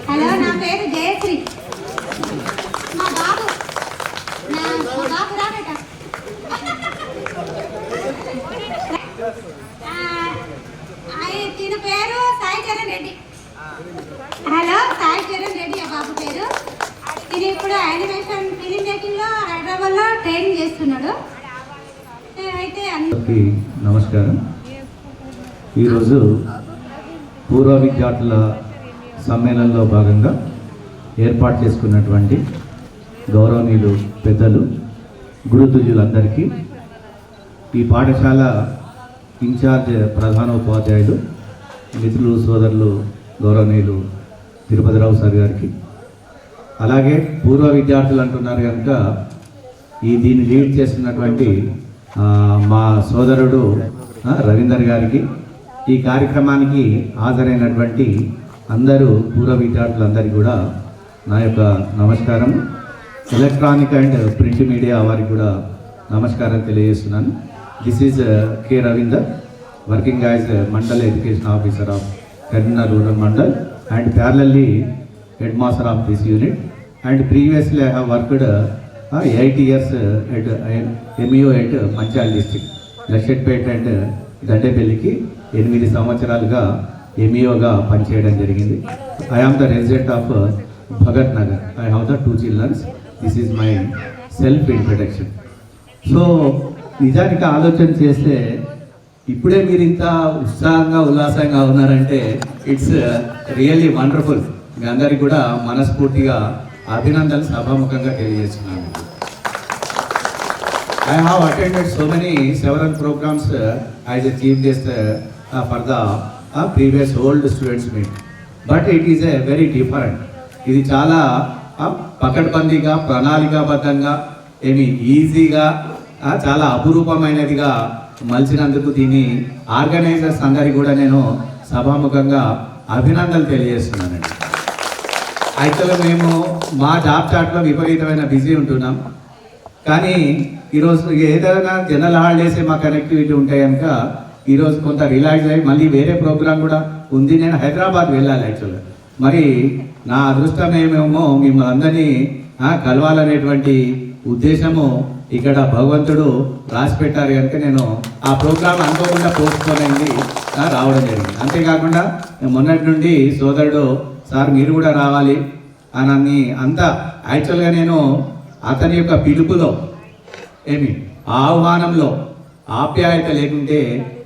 హలో, నా పేరు జయశ్రీ. మా బాబు రాబేట తిన పేరు సాయి చరణ్ రెడ్డి. హలో, సాయి చరణ్ రెడ్డి ఆ బాబు పేరు. ఇది ఇప్పుడు యానిమేషన్ ఫిలిం మేకింగ్లో హైదరాబాద్లో ట్రైనింగ్ చేస్తున్నాడు. అయితే అందరికీ నమస్కారం. ఈరోజు పూర్వ విద్యార్థుల సమ్మేళనంలో భాగంగా ఏర్పాటు చేసుకున్నటువంటి గౌరవనీయులు పెద్దలు, గురుతుజులందరికీ, ఈ పాఠశాల ఇన్ఛార్జ్ ప్రధానోపాధ్యాయులు, మిత్రులు, సోదరులు, గౌరవనీయులు తిరుపతిరావు సార్ గారికి, అలాగే పూర్వ విద్యార్థులు అంటున్నారు కనుక దీన్ని లీడ్ చేస్తున్నటువంటి మా సోదరుడు రవీందర్ గారికి, ఈ కార్యక్రమానికి హాజరైనటువంటి అందరూ పూర్వ విద్యార్థులందరికీ కూడా నా యొక్క నమస్కారం. ఎలక్ట్రానిక్ అండ్ ప్రింట్ మీడియా వారికి కూడా నమస్కారం తెలియజేస్తున్నాను. This is K Ravinder, working as mandal education officer of Karimnagar rural mandal and parallelly headmaster of this unit, and previously I have worked 8 years at MEO at Manchal district, Lashetpet and Dandepelliki 8 సంవత్సరాలుగా MEOగా పనిచేయడం జరిగింది. I am the resident of Bhagat Nagar. I have the 2 children. This is my self introduction. So నిజానికి ఆలోచన చేస్తే ఇప్పుడే మీరు ఇంత ఉత్సాహంగా ఉల్లాసంగా ఉన్నారంటే ఇట్స్ రియల్లీ వండర్ఫుల్. మీ అందరికీ కూడా మనస్ఫూర్తిగా అభినందనలు సభాముఖంగా తెలియజేస్తున్నాను. I have attended several programs as a chief guest for the previous old students meet. But it is a very different. ఇది చాలా పకడ్బందీగా ప్రణాళికాబద్ధంగా ఏమి ఈజీగా చాలా అపురూపమైనదిగా మలిచినందుకు దీన్ని ఆర్గనైజర్స్ అందరికీ కూడా నేను సభాముఖంగా అభినందనలు తెలియజేస్తున్నానండి. యాక్చువల్గా మేము మా జాబ్ చాట్లో విపరీతమైన బిజీ ఉంటున్నాం. కానీ ఈరోజు ఏదైనా జనరల్ హాలిడేస్ మా కనెక్టివిటీ ఉంటాయి కనుక ఈరోజు కొంత రిలాక్స్ అయ్యి మళ్ళీ వేరే ప్రోగ్రామ్ కూడా ఉంది. నేను హైదరాబాద్ వెళ్ళాలి యాక్చువల్గా. మరి నా అదృష్టం ఏమేమో మిమ్మల్ని అందరినీ కలవాలనేటువంటి ఉద్దేశము ఇక్కడ భగవంతుడు రాసి పెట్టారు కనుక నేను ఆ ప్రోగ్రామ్ అనుకోకుండా పోస్ట్పోన్ అయింది రావడం జరిగింది. అంతేకాకుండా మొన్నటి నుండి సోదరుడు సార్ మీరు కూడా రావాలి అని అంతా యాక్చువల్గా నేను అతని యొక్క పిలుపులో ఏమి ఆహ్వానంలో ఆప్యాయత లేకుంటే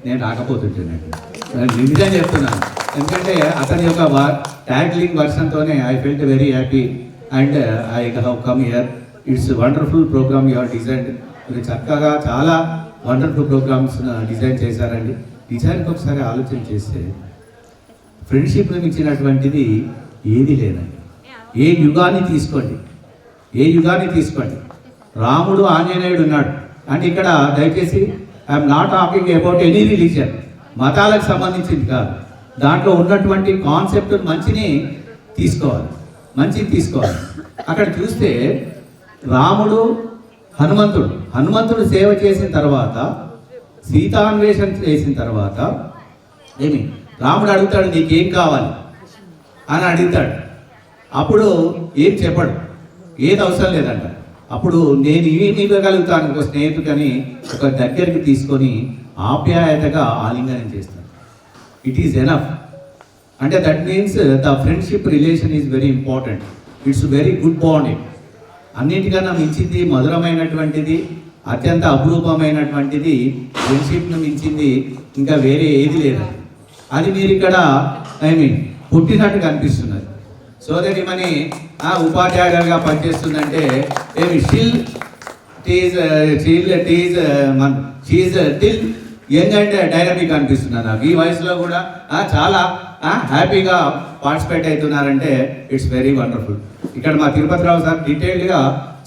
నేను రాకపోతుంటానండి. నిజం చెప్తున్నాను. ఎందుకంటే అతని యొక్క ట్యాగ్లింగ్ వర్షన్తోనే I felt very happy and I have come here. It's wonderful programme you are designed. మీరు చక్కగా చాలా వండర్ఫుల్ ప్రోగ్రామ్స్ డిజైన్ చేశారండి. డిజైన్కి ఒకసారి ఆలోచన చేస్తే ఫ్రెండ్షిప్ను ఇచ్చినటువంటిది ఏది లేదండి. ఏ యుగాన్ని తీసుకోండి రాముడు ఆంజనేయుడు ఉన్నాడు అంటే ఇక్కడ దయచేసి I'm not talking about any religion, మతాలకు సంబంధించింది కాదు. దాంట్లో ఉన్నటువంటి కాన్సెప్ట్ మంచిని తీసుకోవాలి. అక్కడ చూస్తే రాముడు హనుమంతుడు సేవ చేసిన తర్వాత సీతాన్వేషణ చేసిన తర్వాత ఏమి రాముడు అడుగుతాడు నీకేం కావాలి అని అడుగుతాడు. అప్పుడు ఏం చెప్పడు, ఏది అవసరం లేదంట. అప్పుడు నేను ఏమి ఇవ్వగలుగుతాను ఒక స్నేహితుడిని ఒక దగ్గరికి తీసుకొని ఆప్యాయతగా ఆలింగనం చేస్తాను. It is enough. అంటే that means the friendship relation is very important. It's very good bonding. అన్నిటికన్నా మించింది మధురమైనటువంటిది అత్యంత అపురూపమైనటువంటిది ఫ్రెండ్షిప్ను మించింది ఇంకా వేరే ఏది లేదండి. అది మీరు ఇక్కడ పుట్టినట్టు కనిపిస్తున్నది. సోదరిమణి ఉపాధ్యాయులుగా పనిచేస్తుందంటే ఏమి షీఈ్ యంగ్ అండ్ డైనమిక్ అనిపిస్తున్నారు నాకు. ఈ వయసులో కూడా చాలా హ్యాపీగా పార్టిసిపేట్ అవుతున్నారంటే ఇట్స్ వెరీ వండర్ఫుల్. ఇక్కడ మా తిరుపతిరావు సార్ డీటెయిల్డ్గా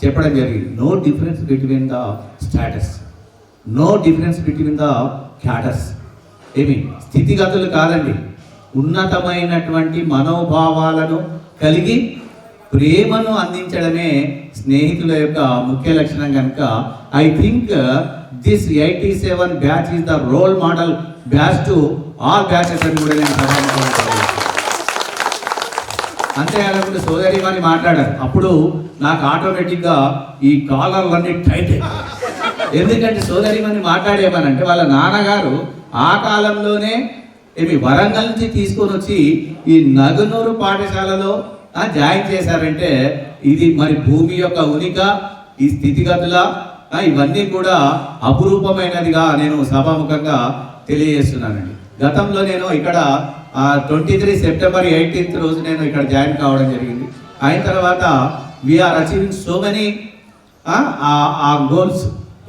చెప్పడం జరిగింది. No difference between the status, no difference between the cadres. ఏమి స్థితిగతులు కాదండి, ఉన్నతమైనటువంటి మనోభావాలను కలిగి ప్రేమను అందించడమే స్నేహితుల యొక్క ముఖ్య లక్షణం కనుక I think this 87 batch is the role model batch to all batches అని కూడా నేను అంతేకాకుండా సోదరిమని మాట్లాడారు. అప్పుడు నాకు ఆటోమేటిక్గా ఈ కాలర్లన్నీ టైట్ అయిపోయాయి. ఎందుకంటే సోదరిమని మాట్లాడేమనంటే వాళ్ళ నాన్నగారు ఆ కాలంలోనే వరంగల్ నుంచి తీసుకొని వచ్చి ఈ నగనూరు పాఠశాలలో జాయిన్ చేశారంటే ఇది మరి భూమి యొక్క ఉనిక, ఈ స్థితిగతుల ఇవన్నీ కూడా అపురూపమైనదిగా నేను సభాముఖంగా తెలియజేస్తున్నానండి. గతంలో నేను ఇక్కడ 23 సెప్టెంబర్ 18th రోజు నేను ఇక్కడ జాయిన్ కావడం జరిగింది. అయిన తర్వాత వీఆర్ అచీవింగ్ సో మెనీ ఆ గోల్స్,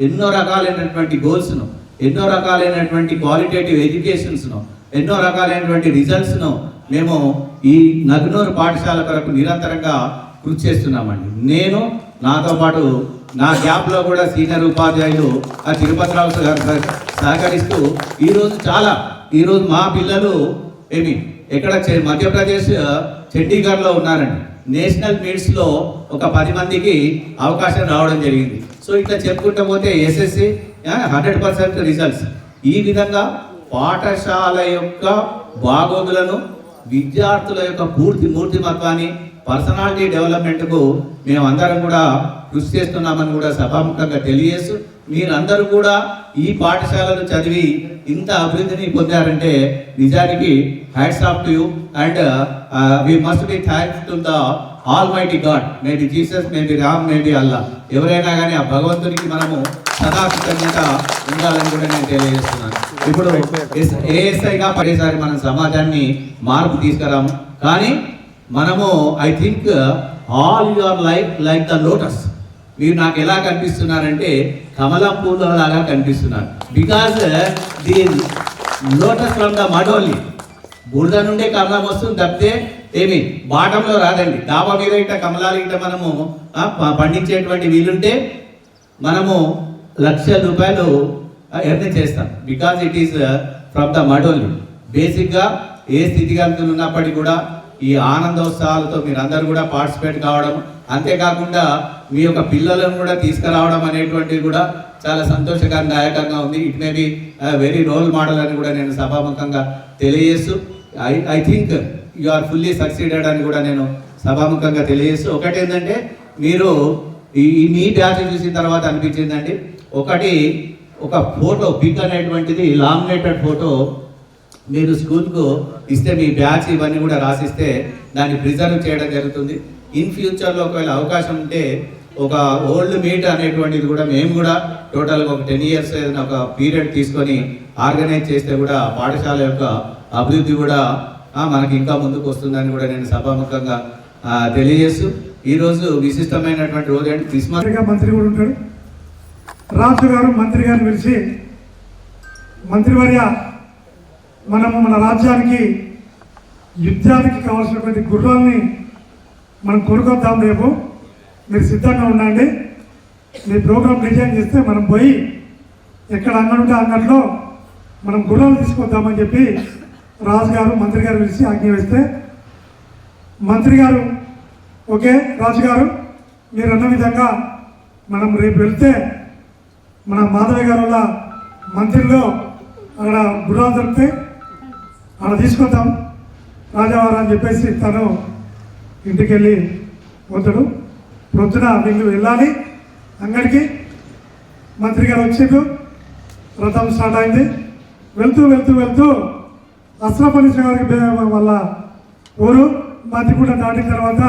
ఎన్నో రకాలైనటువంటి గోల్స్ను, ఎన్నో రకాలైనటువంటి క్వాలిటేటివ్ ఎడ్యుకేషన్స్ను, ఎన్నో రకాలైనటువంటి రిజల్ట్స్ను మేము ఈ నగనూరు పాఠశాల కొరకు నిరంతరంగా కృషి చేస్తున్నామండి. నేను నాతో పాటు నా గ్యాప్లో కూడా సీనియర్ ఉపాధ్యాయులు తిరుపతిరావు గారు సహకరిస్తూ ఈరోజు మా పిల్లలు ఎక్కడ మధ్యప్రదేశ్ చండీగఢ్లో ఉన్నారండి. నేషనల్ మీట్స్లో ఒక 10 మందికి అవకాశం రావడం జరిగింది. సో ఇట్లా చెప్పుకుంటూ పోతే ఎస్ఎస్సి 100% రిజల్ట్స్. ఈ విధంగా పాఠశాల యొక్క బాగోగులను, విద్యార్థుల యొక్క మూర్తిమత్వాన్ని, పర్సనాలిటీ డెవలప్మెంట్కు మేమందరం కూడా కృషి చేస్తున్నామని కూడా సభాముఖంగా తెలియజేస్తూ మీరందరూ కూడా ఈ పాఠశాలను చదివి ఇంత అభివృద్ధిని పొందారంటే నిజానికి hats off to you and we must be thanks to the almighty God. Maybe Jesus, maybe Ram, maybe Allah, ఎవరైనా కానీ ఆ భగవంతునికి మనము సదా కృతజ్ఞత ఉండాలని కూడా నేను తెలియజేస్తున్నాను. ఇప్పుడు ఏఎస్ఐగా పడేసారి మనం సమాజాన్ని మార్పు తీసుకురాము. కానీ మనము I think all your like the lotus, మీరు నాకు ఎలా కనిపిస్తున్నారంటే కమలం పూల లాగా కనిపిస్తున్నారు. Because the lotus from the mud only. బురద నుండే కమలం వస్తుంది తప్పితే ఏమి బాటంలో రాదండి. డాబా మీద ఇట్లా కమలాలు ఇట్లా మనము పండించేటువంటి వీలుంటే మనము లక్షల రూపాయలు ఎర్న్ చేస్తాం. Because it is from the mud only. బేసిక్గా ఏ స్థితిగతులు ఉన్నప్పటికీ కూడా ఈ ఆనందోత్సవాలతో మీరందరూ కూడా పార్టిసిపేట్ కావడం, అంతేకాకుండా మీ యొక్క పిల్లలను కూడా తీసుకురావడం అనేటువంటిది కూడా చాలా సంతోషదాయకంగా ఉంది. It may be very role model అని కూడా నేను సభాముఖంగా తెలియజేస్తూ I think you are fully succeeded అని కూడా నేను సభాముఖంగా తెలియజేస్తూ, ఒకటి ఏంటంటే మీరు ఈ మీ బ్యాచ్ చూసిన తర్వాత అనిపించిందండి, ఒకటి ఒక ఫోటో పిక్ అనేటువంటిది లామినేటెడ్ ఫోటో మీరు స్కూల్కు ఇస్తే మీ బ్యాచ్ ఇవన్నీ కూడా రాసిస్తే దాన్ని ప్రిజర్వ్ చేయడం జరుగుతుంది. ఇన్ ఫ్యూచర్లో ఒకవేళ అవకాశం ఉంటే ఒక ఓల్డ్ మీట్ అనేటువంటిది కూడా మేము కూడా టోటల్గా ఒక 10 years ఏదైనా ఒక పీరియడ్ తీసుకొని ఆర్గనైజ్ చేస్తే కూడా పాఠశాల యొక్క అభివృద్ధి కూడా మనకి ఇంకా ముందుకు వస్తుందని కూడా నేను సభాముఖంగా తెలియజేస్తూ, ఈరోజు విశిష్టమైనటువంటి రోజు అంటే క్రిస్మస్. మంత్రి కూడా ఉంటాడు. రాజు గారు మంత్రి గారిని పిలిచి, మంత్రివర్య మనము మన రాజ్యానికి యుద్ధానికి కావాల్సినటువంటి గుర్రాల్ని మనం కొనుక్కొద్దాం, రేపు మీరు సిద్ధంగా ఉండండి, మీ ప్రోగ్రామ్ డిజైన్ చేస్తే మనం పోయి ఎక్కడ అంగడి ఉంటే అంగడిలో మనం గుర్రాలు తీసుకొద్దామని చెప్పి రాజుగారు మంత్రి గారు పిలిచి ఆజ్ఞ వేస్తే, మంత్రి గారు ఓకే రాజుగారు మీరు అన్న విధంగా మనం రేపు వెళ్తే మన మాధవి గారు వల్ల మంత్రిలో అక్కడ గుర్రాలు దొరికితే అక్కడ తీసుకొద్దాం రాజావారు అని చెప్పేసి తను ఇంటికి వెళ్ళి వద్దుడు. ప్రొద్దున వీళ్ళు వెళ్ళాలి అంగడికి. మంత్రి గారు వచ్చిండు, రథం స్టార్ట్ అయింది. వెళ్తూ వెళ్తూ వెళ్తూ అస్రఫ్ అలీ గారికి వాళ్ళ ఊరు మధ్యకూట దాటిన తర్వాత,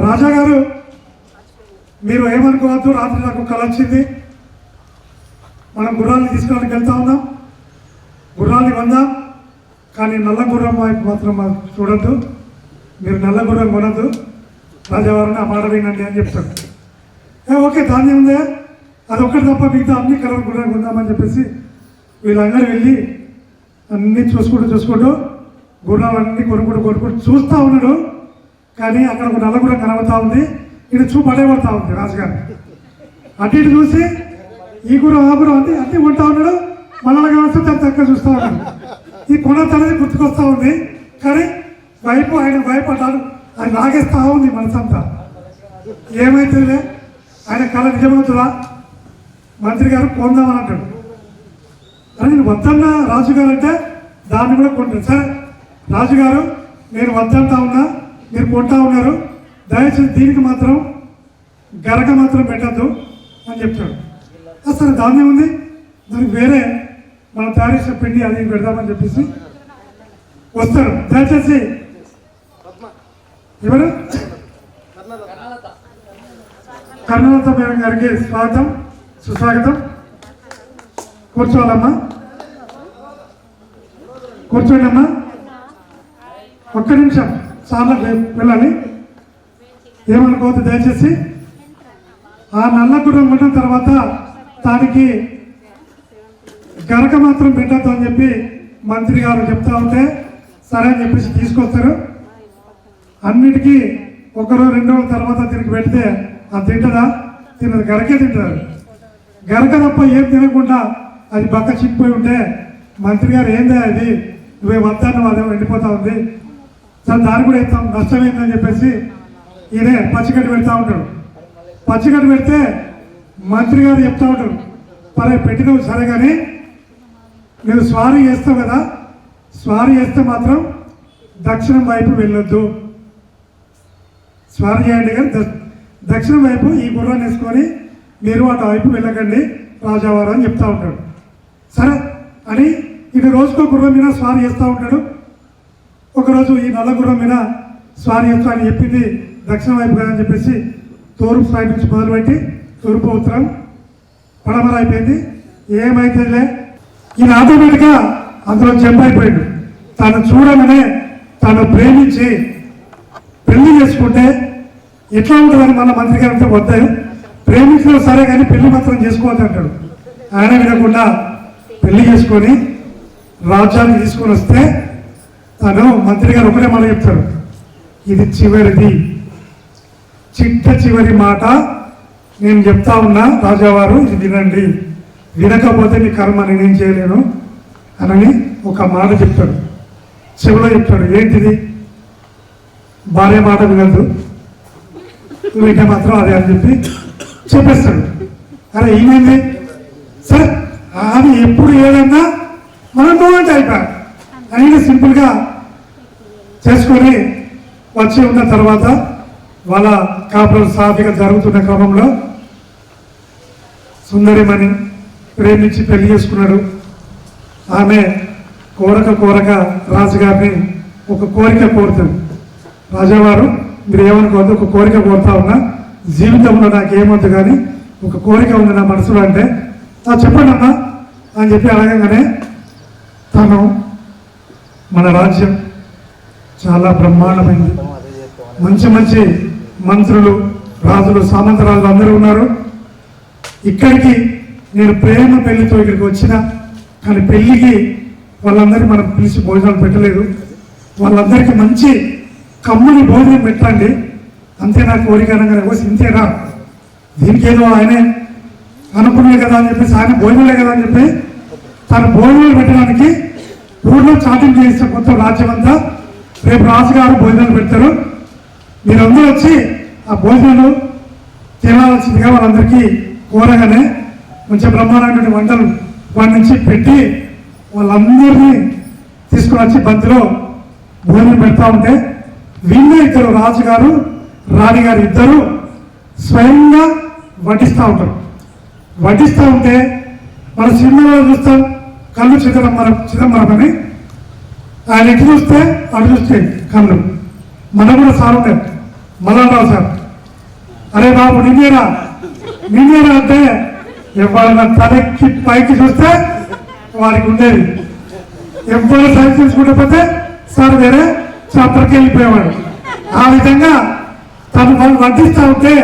రాజా గారు మీరు ఏమనుకోవద్దు, రాత్రి నాకు కళ వచ్చింది, మనం గుర్రాన్ని తీసుకోవడానికి వెళ్తా ఉన్నాం, గుర్రాన్ని వందాం, కానీ నల్ల గుర్రం వైపు మాత్రం చూడద్దు, మీరు నల్ల గుర్రం కొనద్దు, రాజావారిని ఆ మాట వినండి అని చెప్తాడు. ఓకే దాన్ని ఉందే, అదొక్కటి తప్ప మిగతా అన్ని కలర్ గుర్రం కొందామని చెప్పేసి వీళ్ళందరూ వెళ్ళి అన్నీ చూసుకుంటూ గుర్రాలన్నీ కొనుక్కుంటూ చూస్తూ ఉన్నాడు. కానీ అక్కడ ఒక నల్ల గుర్రం కనబడతా ఉంది, ఇది పడేపడతా ఉంది. రాజుగారు అటు ఇటు చూసి ఈ గుర్రం ఆ గుర్రం అన్నీ కొంటా ఉన్నాడు. మళ్ళీ కావచ్చు దాన్ని చక్కగా చూస్తూ ఉన్నాడు. ఈ కొన తనది గుర్తుకొస్తూ ఉంది, కానీ వైపు ఆయన భయపడ్డాడు, అది లాగేస్తూ ఉంది మనసంతా. ఏమైతుందిలే, ఆయన కళ నిజమవుతుందా, మంత్రి గారు కొందామని అంటాడు. అని నేను వద్దన్నా రాజుగారు అంటే దాన్ని కూడా కొంటాడు. సరే రాజుగారు నేను వద్దంటా ఉన్నా, మీరు కొంటా ఉన్నారు, దయచేసి దీనికి మాత్రం గరక మాత్రం పెట్టద్దు అని చెప్తాడు. అసలు దాన్ని ఉంది, దానికి వేరే మనం తయారు చేసిన పిండి అది పెడదామని చెప్పేసి వస్తాడు. దయచేసి ఎవరు కర్ణలత మేడం గారికి స్వాగతం సుస్వాగతం. కూర్చోవాలమ్మా, కూర్చోండి అమ్మా. ఒక్క నిమిషం చాలా వెళ్ళాలి, ఏమనుకోవద్దు దయచేసి. ఆ నల్ల గుర్రం కొట్టిన తర్వాత దానికి గరక మాత్రం పెట్టద్దు అని చెప్పి మంత్రి గారు చెప్తా ఉంటే సరే అని చెప్పేసి తీసుకొస్తారు. అన్నిటికీ 1 రోజు 2 రోజుల తర్వాత దీనికి పెడితే అది తింటుందా, తినదు, గరకే తింటారు. గరక తప్ప ఏం తినకుండా అది బక్క చిక్కిపోయి ఉంటే మంత్రి గారు ఏందా అది నువ్వే వద్దాను అదే ఎండిపోతా ఉంది, సరే దాన్ని కూడా ఇస్తాం, నష్టమైందని చెప్పేసి ఈయనే పచ్చిగడ్డి పెడతా ఉంటాడు. పచ్చిగడ్డి పెడితే మంత్రి గారు చెప్తా ఉంటాడు, పరే పెట్టినవు సరే కానీ నువ్వు స్వారీ చేస్తావు కదా, స్వారీ చేస్తే మాత్రం దక్షిణం వైపు వెళ్ళొద్దు, స్వారీ చేయండి కానీ దక్షిణం వైపు ఈ గుర్రాన్ని వేసుకొని మీరు అటు వైపు వెళ్ళకండి రాజావారు అని చెప్తా ఉంటాడు. సరే అని ఇది రోజుకో గుర్రం మీద స్వారీ చేస్తూ ఉంటాడు. ఒకరోజు ఈ నల్ల గుర్రం మీద స్వారీ చేస్తా అని చెప్పింది దక్షిణం వైపు కదా అని చెప్పేసి తూర్పు సైడ్ నుంచి మొదలుపెట్టి తూర్పు ఉత్తరం పడమర అయిపోయింది. ఏమైతుందిలే, ఈయన ఆటోమేటిక్గా అందులో జంప్ అయిపోయాడు. తను చూడగానే తను ప్రేమించి పెళ్లి చేసుకుంటే ఎట్లా ఉంటుందని మన మంత్రి గారితో వద్దాయి ప్రేమించడం సరే కానీ పెళ్లి మాత్రం చేసుకోవద్దు అంటాడు. ఆయన వినకుండా పెళ్లి చేసుకొని రాజ్యాన్ని తీసుకొని వస్తే తను మంత్రి గారు ఒకటే మాట చెప్తారు, ఇది చివరిది, చివరి మాట నేను చెప్తా ఉన్నా రాజావారు, ఇది వినండి, వినకపోతే నీ కర్మ నేనేం చేయలేను అని ఒక మాట చెప్తాడు. చెవిలో చెప్తాడు, ఏంటిది, భార్య మాట వినద్దు, వింటే మాత్రం అదే అని చెప్పి చెప్పేస్తాడు. అరే ఏమైంది సార్, అది ఎప్పుడు ఏదన్నా మనం అంటే అయిపోయాడు అని సింపుల్గా చేసుకొని వచ్చి ఉన్న తర్వాత వాళ్ళ కాపురం సాఫీగా జరుగుతున్న క్రమంలో సుందరిమణి ప్రేమించి పెళ్లి చేసుకున్నాడు. ఆమె కోరక రాజుగారిని ఒక కోరిక కోరుతుంది. రాజావారు మీరు ఏమనుకోవద్దు, ఒక కోరిక కోరుతా ఉన్నా, జీవితంలో నాకేమొద్దు కానీ ఒక కోరిక ఉంది నా మనసులో అంటే చెప్పండి అమ్మా అని చెప్పి అడగగానే తను మన రాజ్యం చాలా బ్రహ్మాండమైంది, మంచి మంచి మంత్రులు, రాజులు, సామంతరాజులు అందరూ ఉన్నారు. ఇక్కడికి నేను ప్రేమ పెళ్లితో ఇక్కడికి వచ్చిన, కానీ పెళ్లికి వాళ్ళందరికీ మనం పిలిచి భోజనాలు పెట్టలేదు. వాళ్ళందరికీ మంచి కమ్ముని భోజనం పెట్టండి, అంతే నా కోరిక అనగానే ఇంతేనా, దీనికి ఏదో ఆయనే అనుకునే కదా అని చెప్పేసి, ఆయన భోజనాలే కదా అని చెప్పి తన భోజనాలు పెట్టడానికి ఊళ్ళో చాటింగ్ చేస్తే మొత్తం రాజ్యం అంతా రేపు రాజుగారు భోజనాలు పెడతారు, మీరందరూ వచ్చి ఆ భోజనాలు తినాల్సిందిగా వాళ్ళందరికీ కోరగానే మంచి బ్రహ్మాండమైన వంటలు వండించి పెట్టి వాళ్ళందరినీ తీసుకుని వచ్చి బంతిలో భోజనం పెడతా ఉంటే వీళ్ళే ఇద్దరు, రాజుగారు రాణిగారు ఇద్దరు స్వయంగా వడ్డిస్తూ ఉంటారు. వడ్డిస్తూ ఉంటే మన సినిమాలో చూస్తాం కళ్ళు చిదంబరం అని, ఆయన ఎటు చూస్తే అటు చూస్తే కళ్ళు. మన కూడా సార్ ఉంటారు, మల్లరావు సార్, అరే బాబు నిన్నేరా అంటే ఎవరైనా తలెక్కి పైకి చూస్తే వారికి ఉండేది, ఎవరు సైన్స్ తీసుకుంటే పోతే సార్ వేరే చాప్టర్కి వెళ్ళిపోయేవాడు. ఆ విధంగా తను వాళ్ళు వడ్డిస్తూ ఉంటే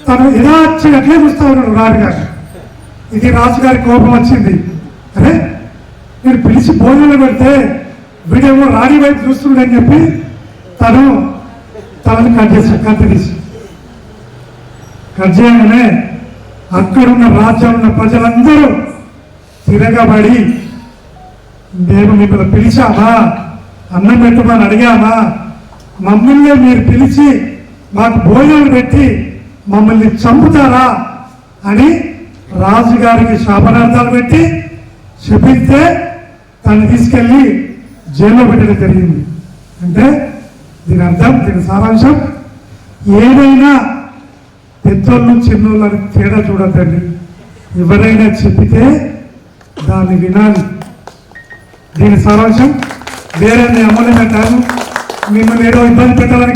తను ఎలా వచ్చి ఎట్లే చూస్తూ ఉన్నాడు రాజుగారు. ఇది రాజుగారి కోపం వచ్చింది, అరే నేను పిలిచి భోజనాలు పెడితే వీడేమో రాణి వైపు చూస్తున్నాడని చెప్పి తనని కట్ చేయగానే అక్కడున్న రాజ్యంలో ఉన్న ప్రజలందరూ తిరగబడి, మేము మిమ్మల్ని పిలిచామా, అన్నం పెట్టమని అడిగామా, మమ్మల్ని మీరు పిలిచి మాకు భోజనాలు పెట్టి మమ్మల్ని చంపుతారా అని రాజుగారికి శాపనార్థాలు పెట్టి శపిస్తే తను తీసుకెళ్ళి జైల్లో పెట్టడం జరిగింది. అంటే దీని అర్థం, దీని సారాంశం, ఏదైనా పెద్దోళ్ళు చిన్నోళ్ళు అని తేడా చూడద్దండి, ఎవరైనా చెప్పితే దాన్ని వినాలి. దీని సారాంశం వేరే అమూల్యమైన కాదు, మిమ్మల్ని ఏదో ఇబ్బంది పెట్టాలని